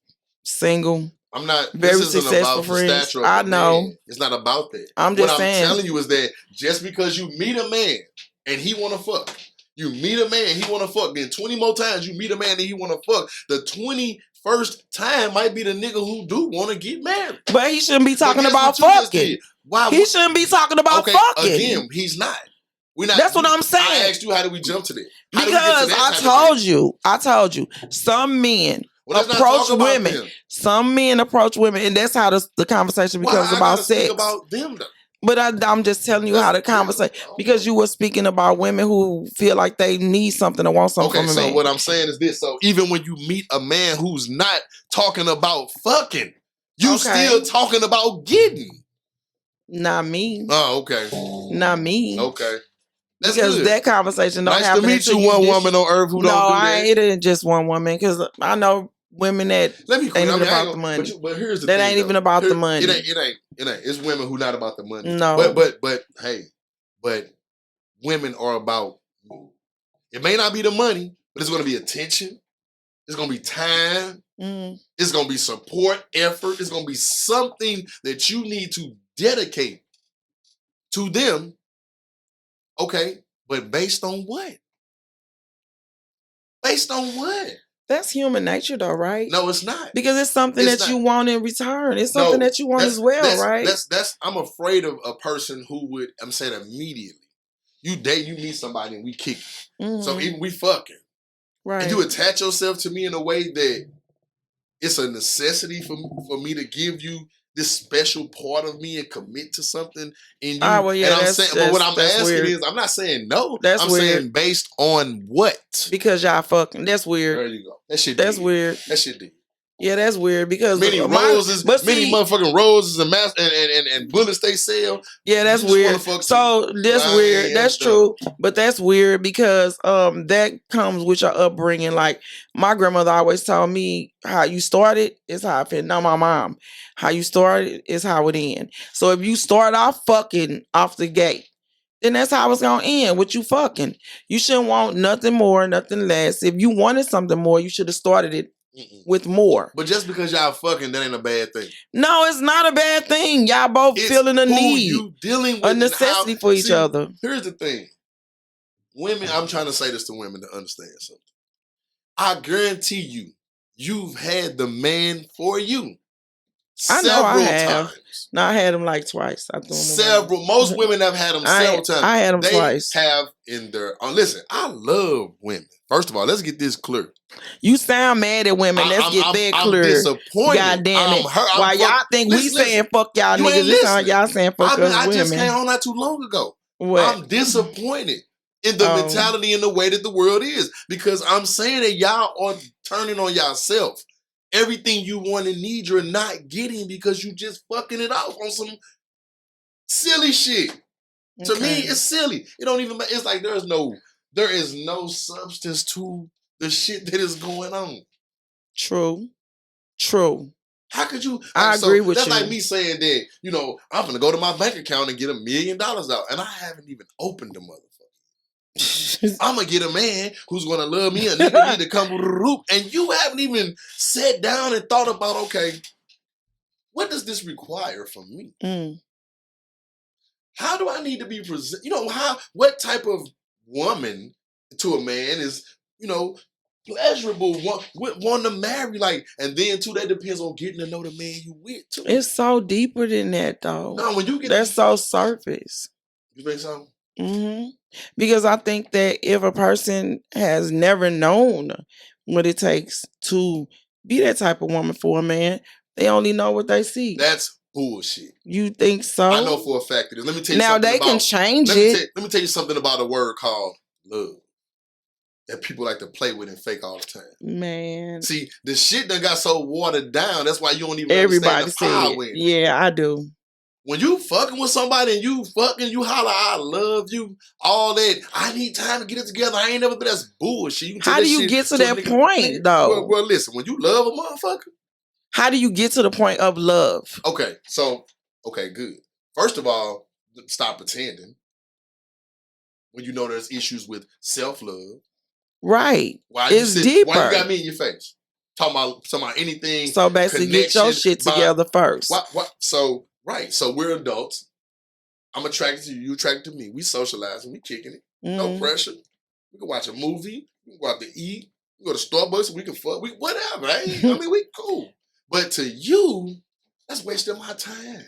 single. I'm not very successful friends. I know. Man. It's not about that. I'm just saying. What I'm telling you is that just because you meet a man and he wanna fuck. You meet a man, he want to fuck. Then 20 more times you meet a man and he want to fuck. The 21st time might be the nigga who do want to get married. But he shouldn't be talking about fucking. Why? He shouldn't be talking about fucking. Again, he's not. We're not. That's what I'm saying. I asked you, how do we jump to that? Because I told you, some men approach women. Some men approach women, and that's how the conversation becomes about sex. About them though. But I'm just telling you how to conversate because you were speaking about women who feel like they need something or want something from a man. So what I'm saying is this. So even when you meet a man who's not talking about fucking, you still talking about getting. Not me. Oh, okay. Not me. Okay. That's because good. That conversation don't happen. Nice to meet you, one woman on earth who don't do that. No, it ain't just one woman because I know women that ain't even about the money. But here's the thing. That ain't though. even about the money. It ain't. It's women who not about the money. No. But women are about. It may not be the money, but it's going to be attention. It's going to be time. It's going to be support, effort. It's going to be something that you need to dedicate to them. Okay, but based on what? Based on what? That's human nature, though, right? No, it's not. Because it's something you want in return. It's something that you want as well, right? I'm afraid of a person who would. I'm saying immediately. You meet somebody and we kick it. So even we fucking. Right. And you attach yourself to me in a way that it's a necessity for me to give you this special part of me and commit to something in you. Well, yeah, and I'm saying, but what I'm asking weird. Is, I'm not saying no. I'm saying based on what? Because y'all fucking. That's weird. There you go. That shit. That's weird. That shit did. Yeah, that's weird because many motherfucking roses and bullets they sell. Yeah, that's weird. So that's weird. That's true, but that's weird because that comes with your upbringing. Like my grandmother always told me, how you started is how it fit. Now my mom, how you started is how it end. So if you start off fucking off the gate, then that's how it's gonna end with you fucking. You shouldn't want nothing more, nothing less. If you wanted something more, you should have started it with more. But just because y'all fucking, that ain't a bad thing. No, it's not a bad thing. Y'all both feeling a need. You dealing with a necessity for each other. Here's the thing. Women, I'm trying to say this to women to understand something. I guarantee you've had the man for you. I know I have. Times. No, I had him like twice. I several. Most women have had him several times. I had him twice. They have in their. Listen, I love women. First of all, let's get this clear. You sound mad at women. Let's get that clear. I'm disappointed. God damn it. Why y'all think we saying fuck y'all niggas? This time y'all saying fuck us women. I just came on not too long ago. What? I'm disappointed in the mentality and the way that the world is. Because I'm saying that y'all are turning on yourself. Everything you want and need, you're not getting because you just fucking it off on some silly shit. Okay. To me, it's silly. It don't even matter. It's like there is no substance to the shit that is going on. True. How could you? I agree with you. That's like me saying that, I'm gonna go to my bank account and get $1 million out, and I haven't even opened the motherfucker. I'm gonna get a man who's gonna love me, a nigga need to come with a root, and you haven't even sat down and thought about, okay, what does this require from me? How do I need to be present? What type of woman to a man is, pleasurable, want to marry, and then too, that depends on getting to know the man you with too. It's so deeper than that, though. No, when you get that's so surface. You think so? Because I think that if a person has never known what it takes to be that type of woman for a man. They only know what they see. That's bullshit. You think so? I know for a fact it is. Let me tell you now something they about, can change let it. me tell you something about a word called love that people like to play with and fake all the time. Man. See, the shit done got so watered down. That's why you don't even Everybody understand the power in it. Yeah, I do. When you fucking with somebody and you holler, I love you, all that, I need time to get it together. I ain't never been, that's bullshit. You How do you get to that point, though? Well, listen, when you love a motherfucker. How do you get to the point of love? Okay, so, good. First of all, stop pretending. When you know there's issues with self-love. Right. Why it's deeper. Why you got me in your face? Talking about anything. So basically get your shit together first. So we're adults. I'm attracted to you, you attracted to me. We socializing, we kicking it. No pressure. We can watch a movie, we can go out to eat, we go to Starbucks, we can fuck, whatever. I mean, we cool. But to you, that's wasting my time.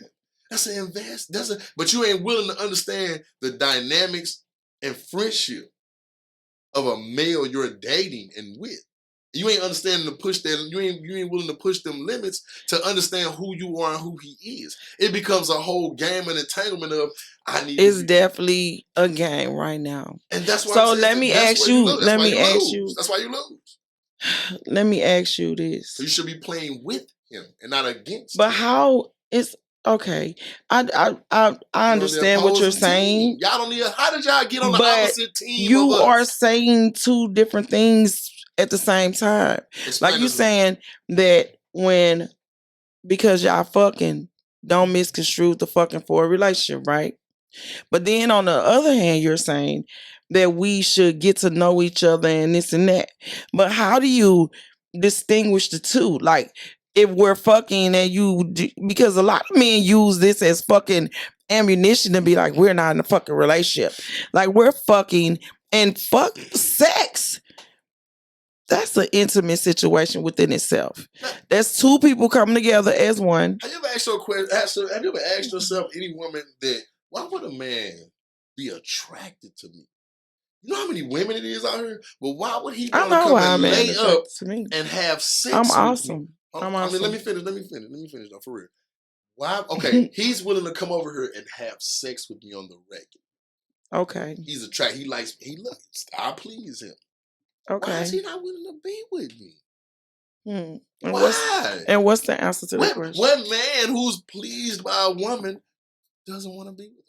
That's an invest. But you ain't willing to understand the dynamics and friendship of a male you're dating and with. You ain't understanding to push that. You ain't willing to push them limits to understand who you are and who he is. It becomes a whole game and entanglement of I need. It's definitely a game right now. And that's why. So let me ask you. Let me ask you. That's why you lose. Let me ask you this. So you should be playing with him and not against. But him. how is okay? I understand what you're saying. Y'all don't need. How did y'all get on the opposite team? You are saying two different things at the same time. Like you saying that because y'all fucking, don't misconstrue the fucking for a relationship, right? But then on the other hand, you're saying that we should get to know each other and this and that. But how do you distinguish the two? Like, if we're fucking and because a lot of men use this as fucking ammunition to be like, we're not in a fucking relationship. Like, we're fucking and fuck sex. That's an intimate situation within itself. That's two people coming together as one. Have you ever asked have you ever asked yourself, any woman, that why would a man be attracted to me? You know how many women it is out here? Well, why would he want to come and lay up to me and have sex with awesome. me? I'm awesome. I mean, let me finish though, for real. Why? Okay, he's willing to come over here and have sex with me on the regular. Okay. He's attracted. He loves. I please him. Okay. Why is he not willing to be with me? And why? What's the answer to that question? What man who's pleased by a woman doesn't want to be with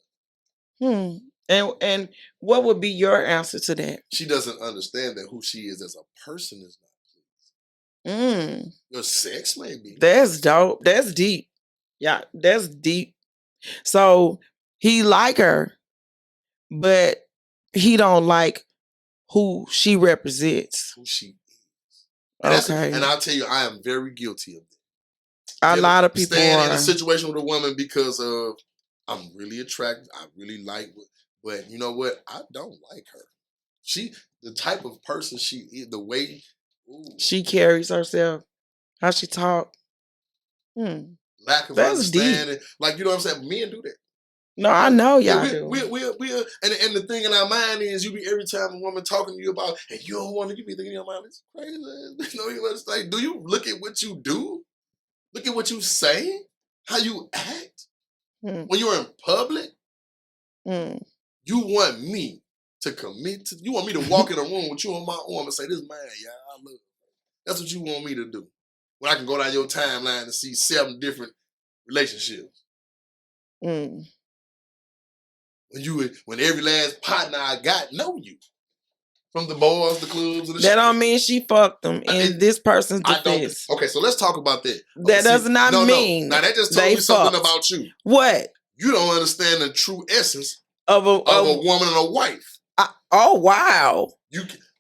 her? And what would be your answer to that? She doesn't understand that who she is as a person is not pleased. Your sex may be. That's dope. That's deep. Yeah, that's deep. So he like her, but he don't like who she represents. Who she is. And I'll tell you, I am very guilty of that. A lot of people staying are in a situation with a woman because of I'm really attracted. I really like, but you know what? I don't like her. She, the type of person she is, the way she carries herself, how she talk. Lack of understanding. Deep. Like, you know what I'm saying? Men do that. No, I know y'all do. And the thing in our mind is, you be every time a woman talking to you about, and you don't want to, you be thinking in your mind, it's crazy. You know, like, do you look at what you do? Look at what you say? How you act? When you're in public? You want me to commit to, you want me to walk in a room with you on my arm and say, this man, y'all, I love you. That's what you want me to do. When I can go down your timeline and see 7 different relationships. When every last partner I got know you. From the bars, the clubs, and the that don't mean she fucked them in this person's defense. Okay, so let's talk about that. That does not mean. Now that just told me something about you. What? You don't understand the true essence of a woman and a wife. Oh wow!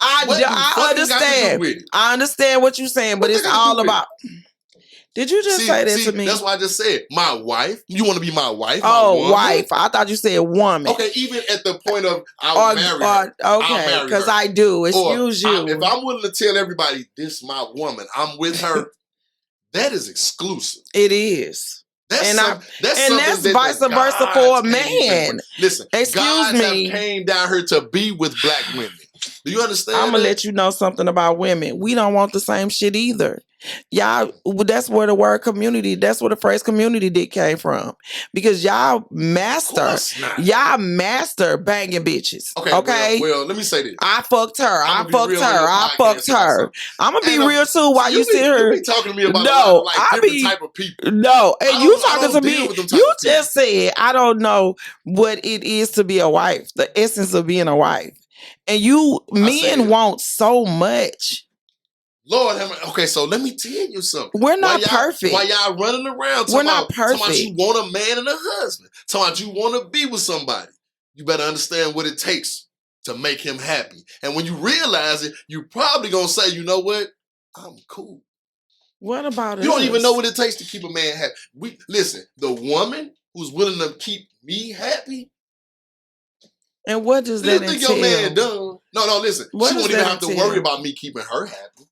I understand. I understand what you're saying, but it's all about. Did you just say that to me? That's what I just said. My wife. You want to be my wife? Oh, wife. I thought you said woman. Okay, even at the point of I'll marry her. Okay, because I do. Excuse you. If I'm willing to tell everybody this is my woman, I'm with her, that is exclusive. It is. That's vice versa for a man. Listen, excuse me. Have came down here to be with black women. Do you understand? I'm gonna let you know something about women. We don't want the same shit either. Y'all, that's where the word community, that's where the phrase community dick came from. Because y'all master banging bitches. Okay. Well, let me say this. I fucked her. I fucked her. I'm gonna be And, real too while you sit here. You be talking to me about a lot of, like, different type of people. No, and you talking to me. You just people. said I don't know what it is to be a wife, the essence of being a wife. And men want so much. Lord have mercy. Okay, so let me tell you something. We're not perfect. Why y'all running around We're not perfect. Talking about you want a man and a husband. Talking about you want to be with somebody. You better understand what it takes to make him happy. And when you realize it, you probably gonna say, you know what? I'm cool. What about it? You don't even know what it takes to keep a man happy. Listen, the woman who's willing to keep me happy. And what does that entail? You think your man done? No, listen. She won't even have to worry about me keeping her happy.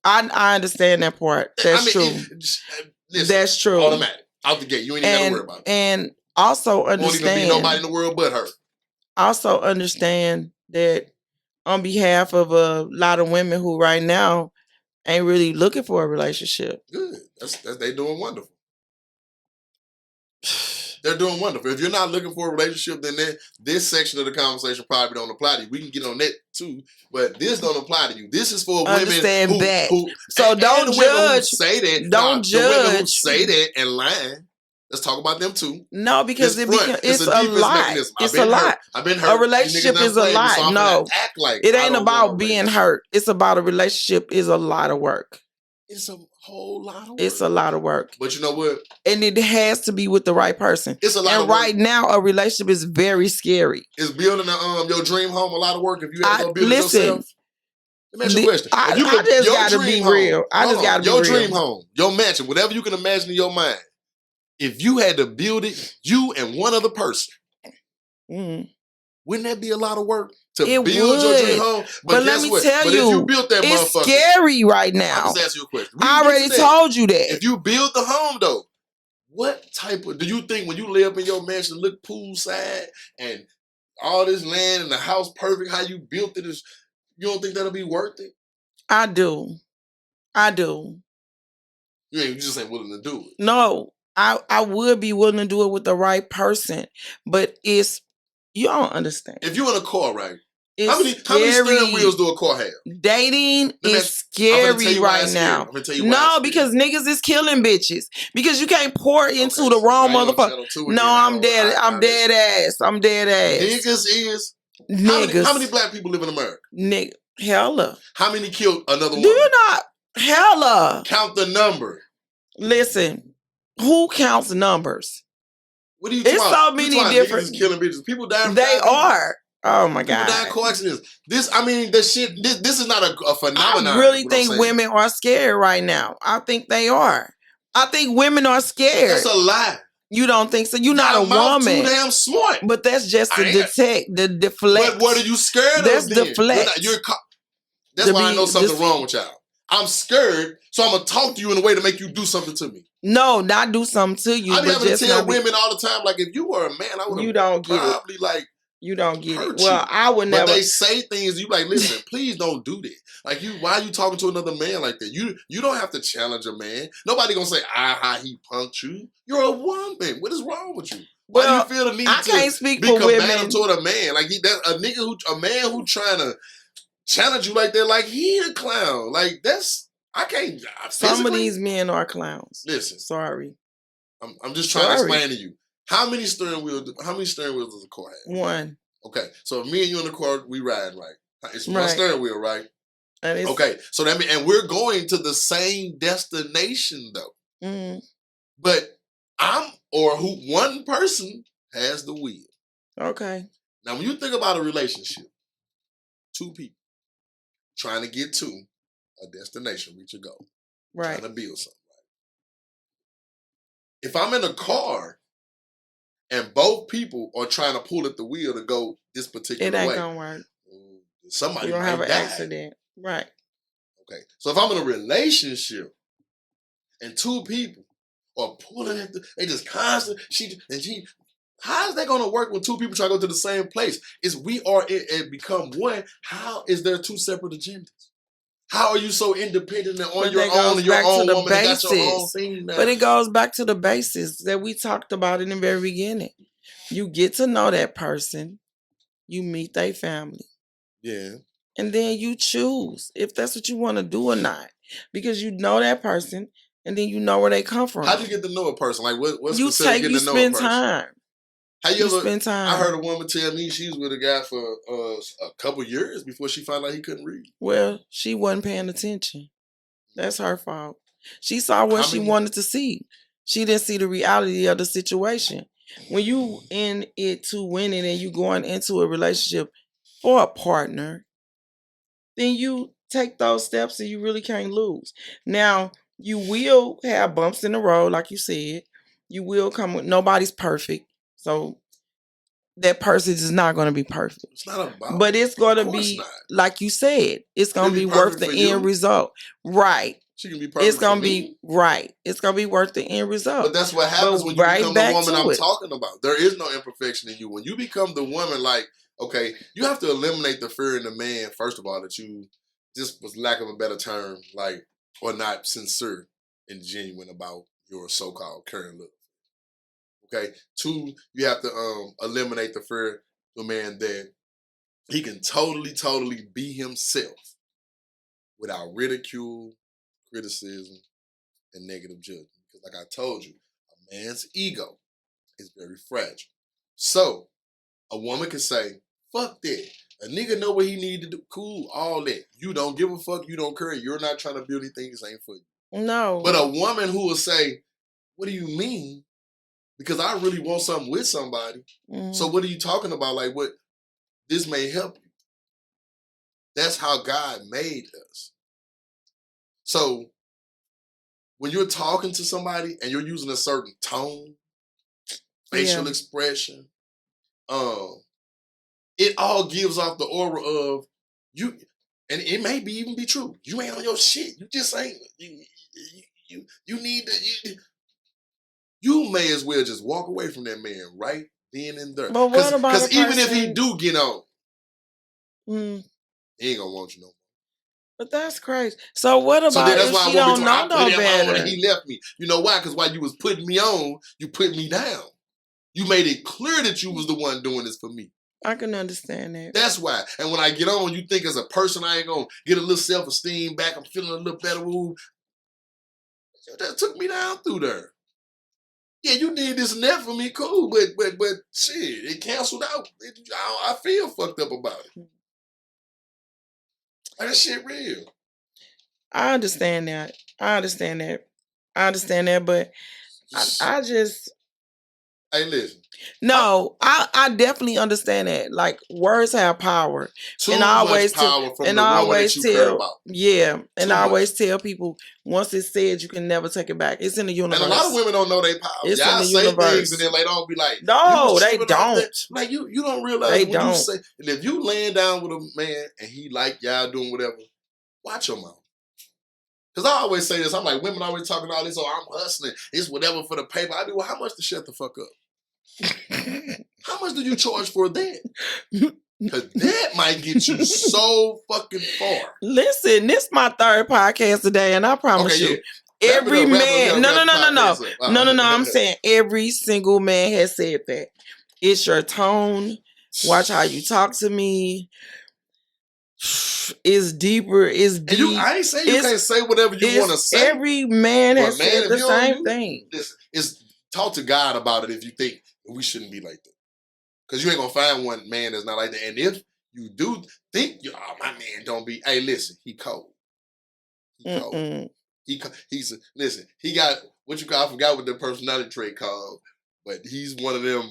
I understand that part. That's true. Listen, that's true. Automatic. Out the gate. You ain't even got to worry about it. And also understand. Won't even be nobody in the world but her. Also understand that on behalf of a lot of women who right now ain't really looking for a relationship. Good. They doing wonderful. They're doing wonderful. If you're not looking for a relationship, then this section of the conversation probably don't apply to you. We can get on that too, but this don't apply to you. This is for women who so don't judge. Say that. Don't judge. The women who say that and lying. Let's talk about them too. No, because it's a lot. It's a lot. I've been hurt. A relationship is a lot. So no, act like it ain't about being hurt. It's about a relationship is a lot of work. It's a whole lot of work. It's a lot of work. But you know what? And it has to be with the right person. It's a lot of work. Right now, a relationship is very scary. Is building your dream home a lot of work if you have to go build it yourself? Let me ask you a question. I just gotta be real. I just gotta be real. Your dream home, your mansion, whatever you can imagine in your mind. If you had to build it, you and one other person, wouldn't that be a lot of work to build your dream home? But let me tell you, if you built that it's motherfucker, scary right now. I'll just ask you a question. I already told you that. If you build the home though, what type of, do you think when you lay up in your mansion, look poolside and all this land and the house perfect, how you built it is, you don't think that'll be worth it? I do. You just ain't willing to do it. No, I would be willing to do it with the right person, but you don't understand. If you're in a car, right? How many steering wheels do a car have? Dating is scary right now. No, because niggas is killing bitches. Because you can't pour into the wrong motherfucker. No, I'm dead ass. Niggas is niggas. How many black people live in America? Hella. How many killed another woman? Do you not? Hella. Count the number. Listen, who counts numbers? What are you talking about? It's so many different. Niggas is killing bitches. People dying. They are. Oh my God. People die in car accidents. This is not a phenomenon. I really think women are scared right now. I think they are. I think women are scared. That's a lie. You don't think so? You're not a woman. Too damn smart. But that's just to deflect. But what are you scared of? That's then? Deflect. That's why I know something wrong with y'all. I'm scared, so I'm gonna talk to you in a way to make you do something to me. No, not do something to you. I be having to tell women all the time, like, if you were a man, I would have probably like. You don't get it. Well, I would never. But they say things. You like, listen, please don't do that. Like, why are you talking to another man like that? You don't have to challenge a man. Nobody gonna say, how he punked you. You're a woman. What is wrong with you? Why do you feel the need to be combative toward a man? Like a man who trying to challenge you like that, like he a clown. Like I can't. Some of these men are clowns. Listen, sorry. I'm just trying to explain to you. How many steering wheels does a car have? One. Okay, so if me and you in the car, we riding, right? It's one steering wheel, right? Okay, so that means, and we're going to the same destination though. Mm-hmm. But one person has the wheel. Okay. Now, when you think about a relationship, two people trying to get to a destination, reach a goal, right? Trying to build something. Right? If I'm in a car and both people are trying to pull at the wheel to go this particular way, it ain't gonna work. Somebody might have an accident, right? Okay, so if I'm in a relationship and two people are pulling at they just constant, How is that going to work when two people try to go to the same place? Is we are and become one. How is there two separate agendas? How are you so independent and on your own and your own woman and got your own thing now? But it goes back to the basis that we talked about in the very beginning. You get to know that person. You meet their family. Yeah. And then you choose if that's what you want to do or not. Because you know that person and then you know where they come from. How do you get to know a person? Like what's you considered getting to know a person? Spend time. How you ever spend time. I heard a woman tell me she was with a guy for a couple years before she found out he couldn't read. Well, she wasn't paying attention. That's her fault. She saw what she wanted to see. She didn't see the reality of the situation. When you in it to win it and you going into a relationship for a partner, then you take those steps and you really can't lose. Now, you will have bumps in the road, like you said. You will come with nobody's perfect. So that person is not going to be perfect. It's not about. But it's going to be, like you said, it's going to be worth the end result. Right. She can be perfect. It's going to be right. It's going to be worth the end result. But that's what happens when you become the woman I'm talking about. There is no imperfection in you. When you become the woman, like, okay, you have to eliminate the fear in the man, first of all, that you just, for lack of a better term, like, or not sincere and genuine about your so-called current look. Okay. 2, you have to eliminate the fear of a man that he can totally be himself without ridicule, criticism, and negative judgment. Because like I told you, a man's ego is very fragile. So a woman can say, fuck that. A nigga know what he need to do. Cool, all that. You don't give a fuck, you don't care. You're not trying to build anything, this ain't for you. No. But a woman who will say, what do you mean? Because I really want something with somebody. Mm-hmm. So what are you talking about? Like, what? This may help you. That's how God made us. So when you're talking to somebody and you're using a certain tone, facial expression, it all gives off the aura of you, and it may even be true. You ain't on your shit. You just ain't. You need to. You may as well just walk away from that man right then and there. But what about because even if he do get on, he ain't gonna want you no more. But that's crazy. So what about if she don't know no better? And he left me. You know why? Because while you was putting me on, you put me down. You made it clear that you was the one doing this for me. I can understand that. That's why. And when I get on, you think as a person I ain't gonna get a little self-esteem back. I'm feeling a little better. Ooh. You just took me down through there. Yeah, you did this and that for me, cool, but shit, it canceled out. I feel fucked up about it. Like, that shit real. I understand that. But I just... Hey, listen. No, I definitely understand that. Like, words have power. Too much power from the woman that you care about. Yeah, and I always tell people, once it's said, you can never take it back. It's in the universe. And a lot of women don't know their power. It's Y'all in the say universe. things and then later on be like, no, they don't. Like, you don't realize they when don't. You say, and if you laying down with a man and he like y'all doing whatever, watch your mouth. Because I always say this, I'm like, women always talking all this, I'm hustling, it's whatever for the paper. I be, well, how much to shut the fuck up? How much do you charge for that? Because that might get you so fucking far. Listen, this is my 3rd podcast today, and I promise you, every man, no, I'm saying every single man has said that. It's your tone. Watch how you talk to me. It's deeper. It's deep. I ain't saying you can't say whatever you want to say. Every man has said the same thing. It's talk to God about it if you think we shouldn't be like that. Because you ain't going to find one man that's not like that. And if you do think, my man don't be, hey, listen, he cold. He cold. Listen, he got, what you call, I forgot what the personality trait called, but he's one of them,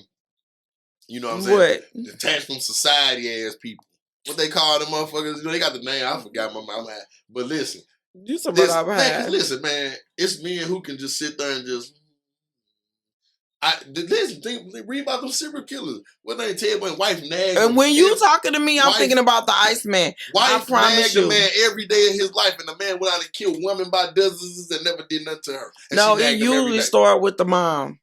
you know what I'm saying? What? Detached from society ass people. What they call them motherfuckers, they got the name, I forgot my mouth. But listen. Listen, man, it's men who can just sit there and just, read about them serial killers. What they tell when wife nagged him. And when you talking to me, I'm thinking about the Iceman. Wife nagged a man every day of his life, and the man went out and killed women by dozens and never did nothing to her. And no, it usually started with the mom.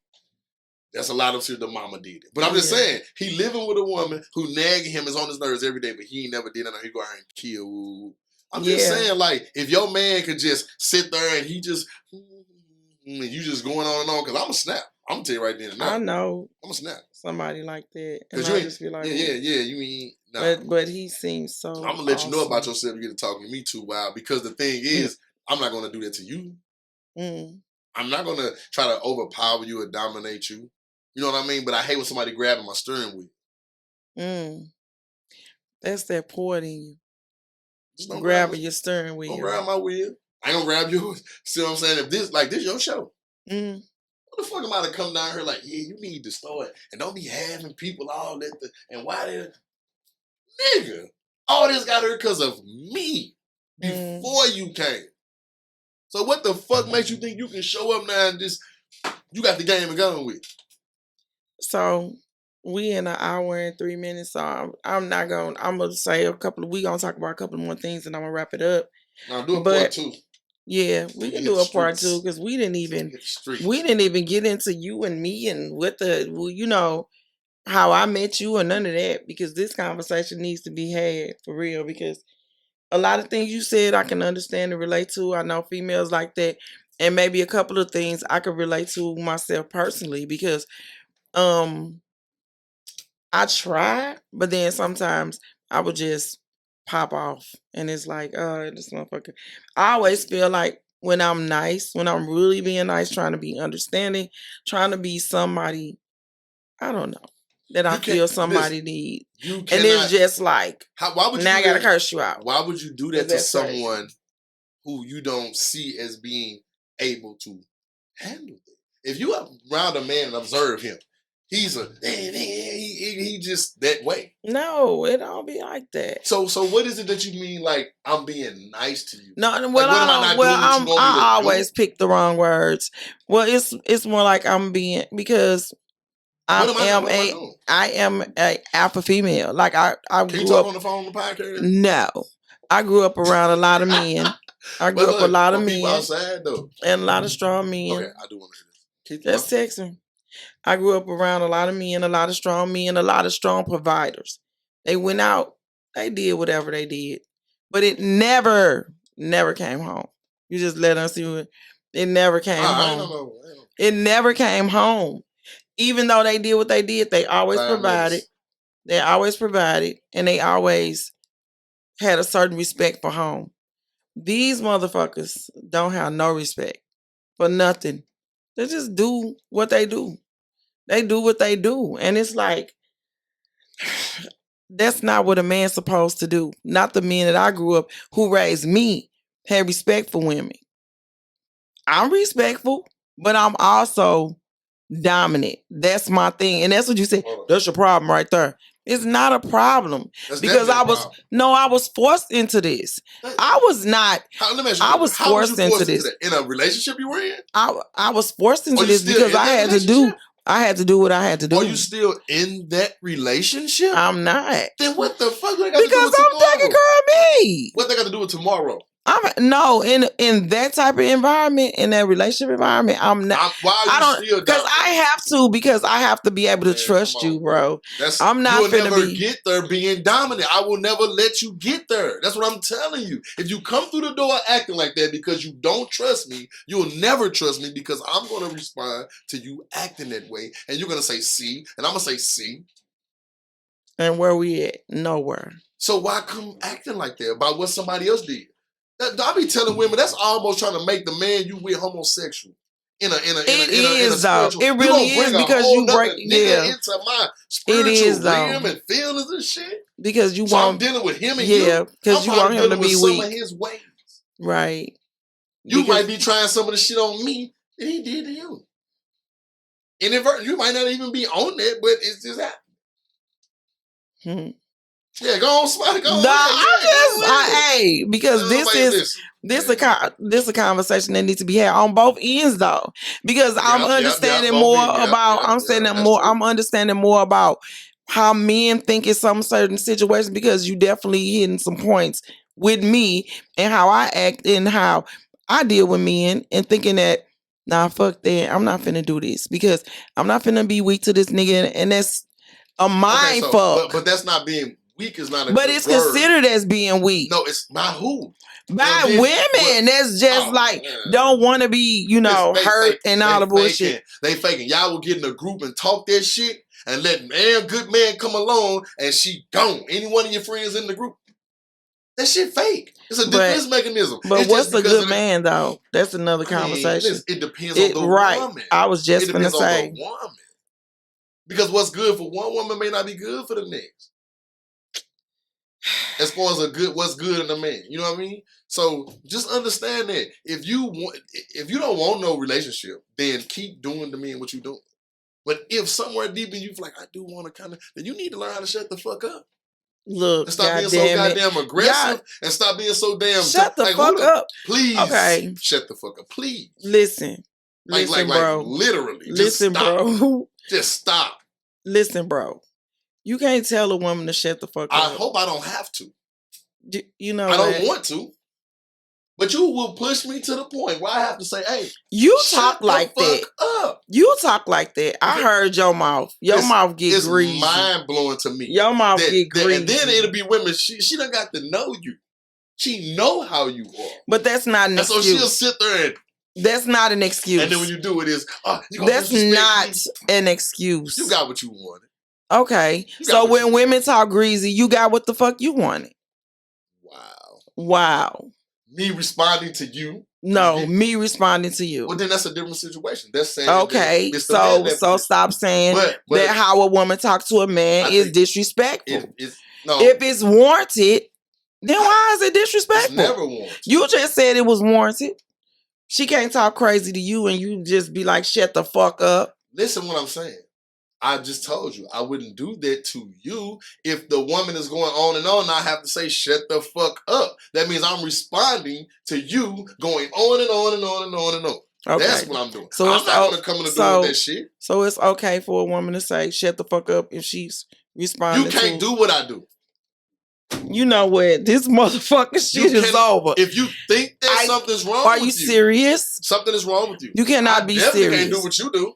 That's a lot of shit the mama did it. But I'm just saying, he living with a woman who nagging him, is on his nerves every day, but he ain't never did nothing. He go out and kill. I'm just saying, like, if your man could just sit there and he just, and you just going on and on, because I'm a snap. I'm going to tell you right then and now. I know. I'm a snap. Somebody like that. And I just be like, you ain't. Nah. But he seems so I'm going to let you know about yourself. You get to talking to me too wild, because the thing is, I'm not going to do that to you. I'm not going to try to overpower you or dominate you. You know what I mean? But I hate when somebody grabbing my steering wheel. That's that poet in you. Just grabbing your steering wheel. Don't grab my wheel. I ain't gonna grab yours. See what I'm saying? If this your show. What the fuck am I to come down here like, yeah, you need to start and don't be having people all that and why they nigga, all this got her because of me before you came. So what the fuck makes you think you can show up now and just you got the game and going with? So we in an hour and 3 minutes, so I'm gonna say we gonna talk about a couple more things and I'm gonna wrap it up. Now do a part 2. Yeah, we can do a part 2 because we didn't even get into you and me and how I met you or none of that, because this conversation needs to be had for real, because a lot of things you said I can understand and relate to. I know females like that, and maybe a couple of things I could relate to myself personally, because I try, but then sometimes I would just pop off, and it's like, this motherfucker. I always feel like when I'm nice, when I'm really being nice, trying to be understanding, trying to be somebody, I don't know, that I feel somebody need. And it's just like, why would I gotta curse you out. Why would you do that to someone who you don't see as being able to handle it? If you are around a man and observe him, he just that way. No, it don't be like that. So what is it that you mean? Like, I'm being nice to you? No, well, I always pick the wrong words. Well, it's more like I'm being, because I am a alpha female. Like I Can you talk on the phone on the podcast? No, I grew up around a lot of men. I grew up a lot of men outside though, and a lot of strong men. Okay, I do want to hear this. Just text him. I grew up around a lot of men, a lot of strong men, a lot of strong providers. They went out, they did whatever they did, but it never came home. You just let us see it never came home. I don't know. It never came home. Even though they did what they did, they always provided. They always provided, and they always had a certain respect for home. These motherfuckers don't have no respect for nothing. They just do what they do. They do what they do. And it's like, that's not what a man's supposed to do. Not the men that I grew up who raised me had respect for women. I'm respectful, but I'm also dominant. That's my thing. And that's what you said. That's your problem right there. It's not a problem. Because I was forced into this. I was not. I was forced into this. In a relationship you were in? I was forced into this because I had to do what I had to do. Are you still in that relationship? I'm not. Then what the fuck? Because I'm taking care of me. What they got to do with tomorrow? In that type of environment, in that relationship environment, I'm not. Because I have to be able to trust you, bro. I'm not finna never get there being dominant. I will never let you get there. That's what I'm telling you. If you come through the door acting like that because you don't trust me, you will never trust me, because I'm going to respond to you acting that way, and you're going to say see, and I'm going to say see. And where we at? Nowhere. So why come acting like that about what somebody else did? I be telling women that's almost trying to make the man you with homosexual. It really is, because you break into my spiritual realm and feelings and shit. Because you I'm dealing with him and you. Because you want him to be weak. Some of his ways. Right. You might be trying some of the shit on me that he did to you. And you might not even be on that, but it's just happening. Yeah, go on, Spotty. Go on. Because this a conversation that needs to be had on both ends, though. Because I'm understanding more about. I'm understanding more about how men think in some certain situations. Because you definitely hitting some points with me and how I act and how I deal with men, and thinking that nah, fuck that. I'm not finna do this because I'm not finna be weak to this nigga, and that's a mind fuck. But that's not being weak. Is not a but good it's word. Considered as being weak. No, it's by who? By women. That's just man. Don't want to be, hurt and all the bullshit. They faking. Y'all will get in a group and talk that shit and let good man come along and she gone. Any one of your friends in the group. That shit fake. It's a defense mechanism. But it's what's a good man, though? That's another conversation. It depends on the woman. I was just going to say. On the woman. Because what's good for one woman may not be good for the next. As far as what's good in a man. You know what I mean? So just understand that. If you don't want no relationship, then keep doing to me what you're doing. But if somewhere deep in you feel like I do want to then you need to learn how to shut the fuck up. Look, and stop being so goddamn aggressive and stop being so damn shut the fuck up. Please. Okay. Shut the fuck up. Please. Listen, bro. Literally. Listen, bro. Just stop. Listen, bro. You can't tell a woman to shut the fuck up. I hope I don't have to. You know I don't want to. But you will push me to the point where I have to say, hey, you talk like that. Up. You talk like that. I heard your mouth. Your mouth get greasy. It's mind-blowing to me. Your mouth get greasy. And then it'll be women, she done got to know you. She know how you are. But that's not an excuse. So she'll sit there and... That's not an excuse. And then when you do it, it's... that's not an excuse. You got what you wanted. Okay. So when women talk greasy, you got what the fuck you wanted. Wow. Me responding to you? No, me responding to you. Well, then that's a different situation. That's saying okay. So stop saying that how a woman talks to a man is disrespectful. If it's warranted, then why is it disrespectful? It's never warranted. You just said it was warranted. She can't talk crazy to you and you just be like, shut the fuck up. Listen what I'm saying. I just told you, I wouldn't do that to you. If the woman is going on and on, I have to say, shut the fuck up. That means I'm responding to you going on and on and on and on and on. Okay. That's what I'm doing. So I'm not going to come in and do that shit. So it's okay for a woman to say, shut the fuck up if she's responding. You can't do what I do. You know what? This motherfucking shit is over. If you think that something's wrong with you. Are you serious? Something is wrong with you. You cannot be serious. I definitely can't do what you do.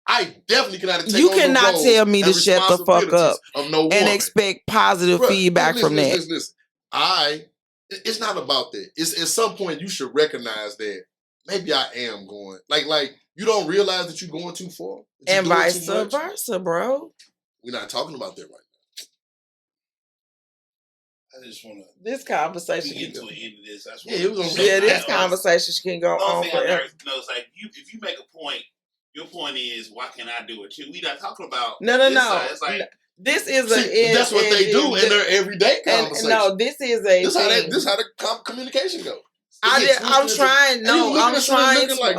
I definitely cannot take You cannot tell me to shut the fuck up and expect positive feedback from that. Listen. It's not about that. It's at some point you should recognize that maybe I am going. Like you don't realize that you're going too far. And vice versa, bro. We're not talking about that right now. I just want to. This conversation get to the end of this. This conversation can go on forever. It's like if you make a point. Your point is, why can't I do it too? We not talking about no. It's like this is that's what they do in their everyday conversation. No, this is this how the communication goes. I'm trying to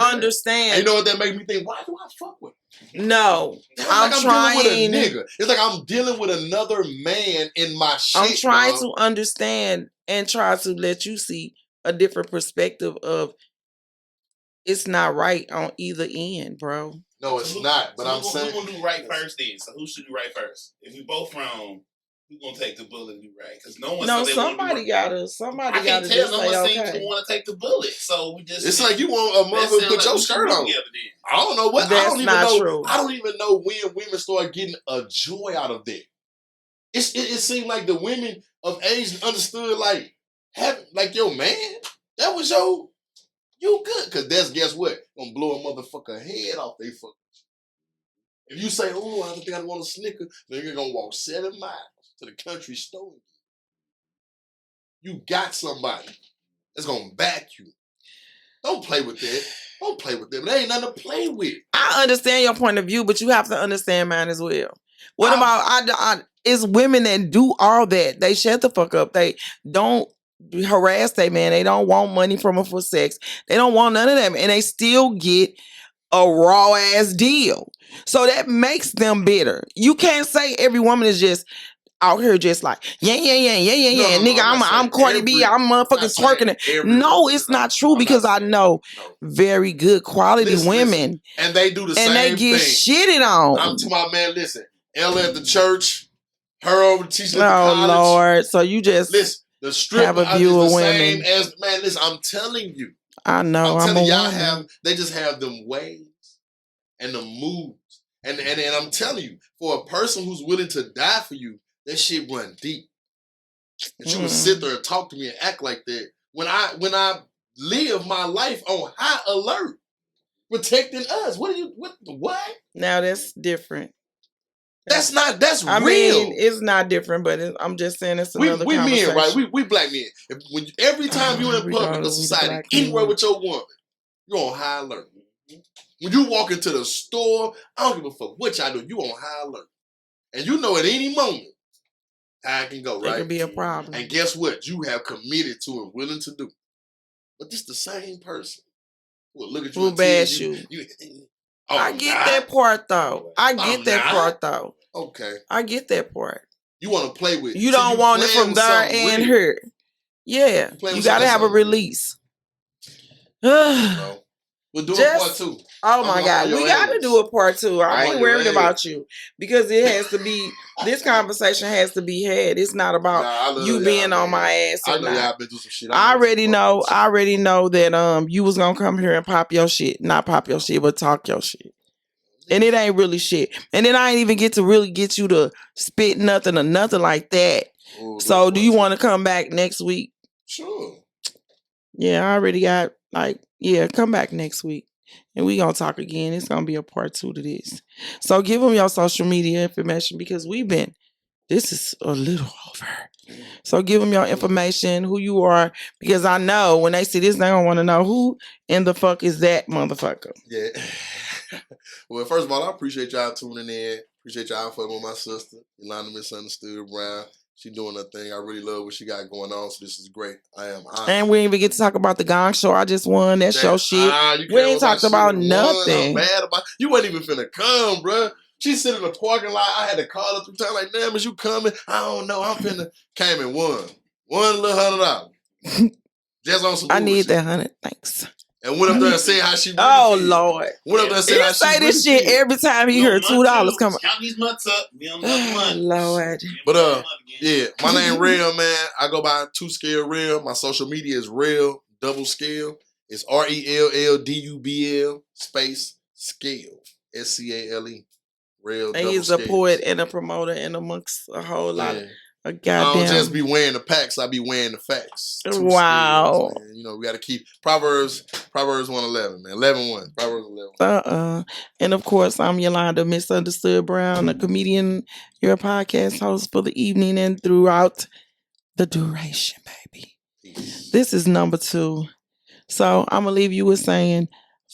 understand. And you know what that makes me think? Why do I fuck with him? No, I'm trying. Dealing with a nigga. It's like I'm dealing with another man in my shit. I'm trying to understand and try to let you see a different perspective of. It's not right on either end, bro. No, it's not. But I'm saying who gonna do right first then? So who should do right first? If we both wrong, who's gonna take the bullet and do right? Because no one. No, somebody gotta. Somebody gotta. I can't tell. No one seems to want to take the bullet. So we just. It's like you want a mother to put your skirt on. I don't know what. That's not true. I don't even know when women start getting a joy out of that. It seemed like the women of age understood like your man. That was your. You good, cause guess what? Gonna blow a motherfucker head off they fucking. If you say, "Oh, I think I want a Snicker," then you're gonna walk 7 miles to the country store. You got somebody that's gonna back you. Don't play with that. Don't play with them. There ain't nothing to play with. I understand your point of view, but you have to understand mine as well. What about it's women that do all that? They shut the fuck up. They don't. Harass they man. They don't want money from them for sex. They don't want none of that, and they still get a raw ass deal. So that makes them bitter. You can't say every woman is just out here just like yeah. Nigga, I'm Cardi B. I'm motherfucking twerking it. No, it's not true because I know very good quality women, and they do the same thing. And they get shitted on. I'm to my man. Listen, Ella at the church, her over teaching at the college. Oh Lord, so you just listen. The stripper have a view is of the women. same as man. Listen, I'm telling you. I know. I'm telling a y'all woman. they just have them ways and the moves. And I'm telling you, for a person who's willing to die for you, that shit run deep. And you would sit there and talk to me and act like that when I live my life on high alert, protecting us. What? Now that's different. That's real. I mean, it's not different, but I'm just saying it's another conversation. Men, right? We black men. Every time you're in public or society, anywhere with your woman, you're on high alert. When you walk into the store, I don't give a fuck what y'all do. You on high alert. And you know at any moment, how it can go, right? It could be a problem. And guess what? You have committed to and willing to do. But this the same person who will look at you who and bash you. I get that part, though. I get that part, though. Okay. I get that part. You want to play with. You don't want it from there and here. Yeah. You got to have a release. We'll do a part 2. Oh my God. We got to do a part 2. I ain't worried about you. Because it has to be, this conversation has to be had. It's not about you being on my ass or not. Y'all been through some shit. I already know that you was going to come here and pop your shit. Not pop your shit, but talk your shit. And it ain't really shit. And then I ain't even get to really get you to spit nothing or nothing like that. Ooh, so do you want to come back next week? Sure. Yeah, I already got come back next week. And we going to talk again. It's going to be a part 2 to this. So give them your social media information because this is a little over. So give them your information, who you are, because I know when they see this, they don't want to know who in the fuck is that motherfucker. Yeah. Well, first of all, I appreciate y'all tuning in. Appreciate y'all fucking with my sister, Yolanda MizzUnderstood Brown. She doing her thing. I really love what she got going on, so this is great. I am honored. And we didn't even get to talk about the Gong Show. I just won that show shit. We ain't talked about nothing. I'm mad about you. Wasn't even finna come, bruh. She sitting in the parking lot. I had to call her 3 times like, damn, is you coming? I don't know. I'm finna. Came and won. One little $100. Just on some bullshit. I need that 100. Thanks. And went up there and said how she really Oh, Lord. Went up there and said how she say this shit every time he heard $2 coming. Count these months up. Oh, Lord. But, yeah, my name Rell, man. I go by 2 Scale Rell. My social media is Rell, double scale. It's RELLDUBL space scale. SCALE. Rell, and he's a poet and a promoter and amongst a whole lot of goddamn. I don't just be wearing the packs, I be wearing the facts. Wow. Skills, you know, we got to keep Proverbs 1:11, man. 11:1. Proverbs 11. And of course, I'm Yolanda MizzUnderstood Brown, a comedian, your podcast host for the evening and throughout the duration, baby. Peace. This is number 2. So I'm going to leave you with saying,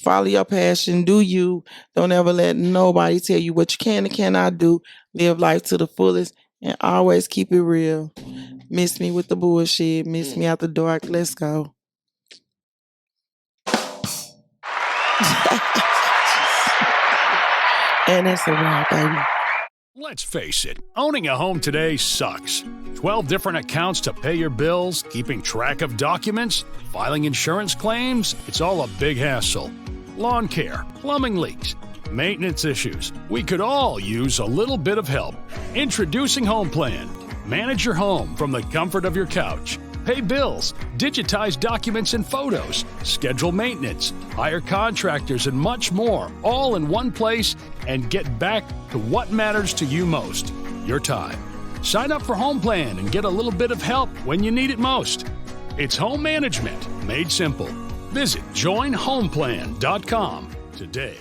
follow your passion. Do you. Don't ever let nobody tell you what you can and cannot do. Live life to the fullest and always keep it real. Miss me with the bullshit. Miss me out the dark. Let's go. And that's a wrap, baby. Let's face it, owning a home today sucks. 12 different accounts to pay your bills, keeping track of documents, filing insurance claims, it's all a big hassle. Lawn care, plumbing leaks, maintenance issues. We could all use a little bit of help. Introducing HomePlan. Manage your home from the comfort of your couch. Pay bills, digitize documents and photos, schedule maintenance, hire contractors, and much more, all in one place, and get back to what matters to you most, your time. Sign up for HomePlan and get a little bit of help when you need it most. It's home management made simple. Visit joinhomeplan.com today.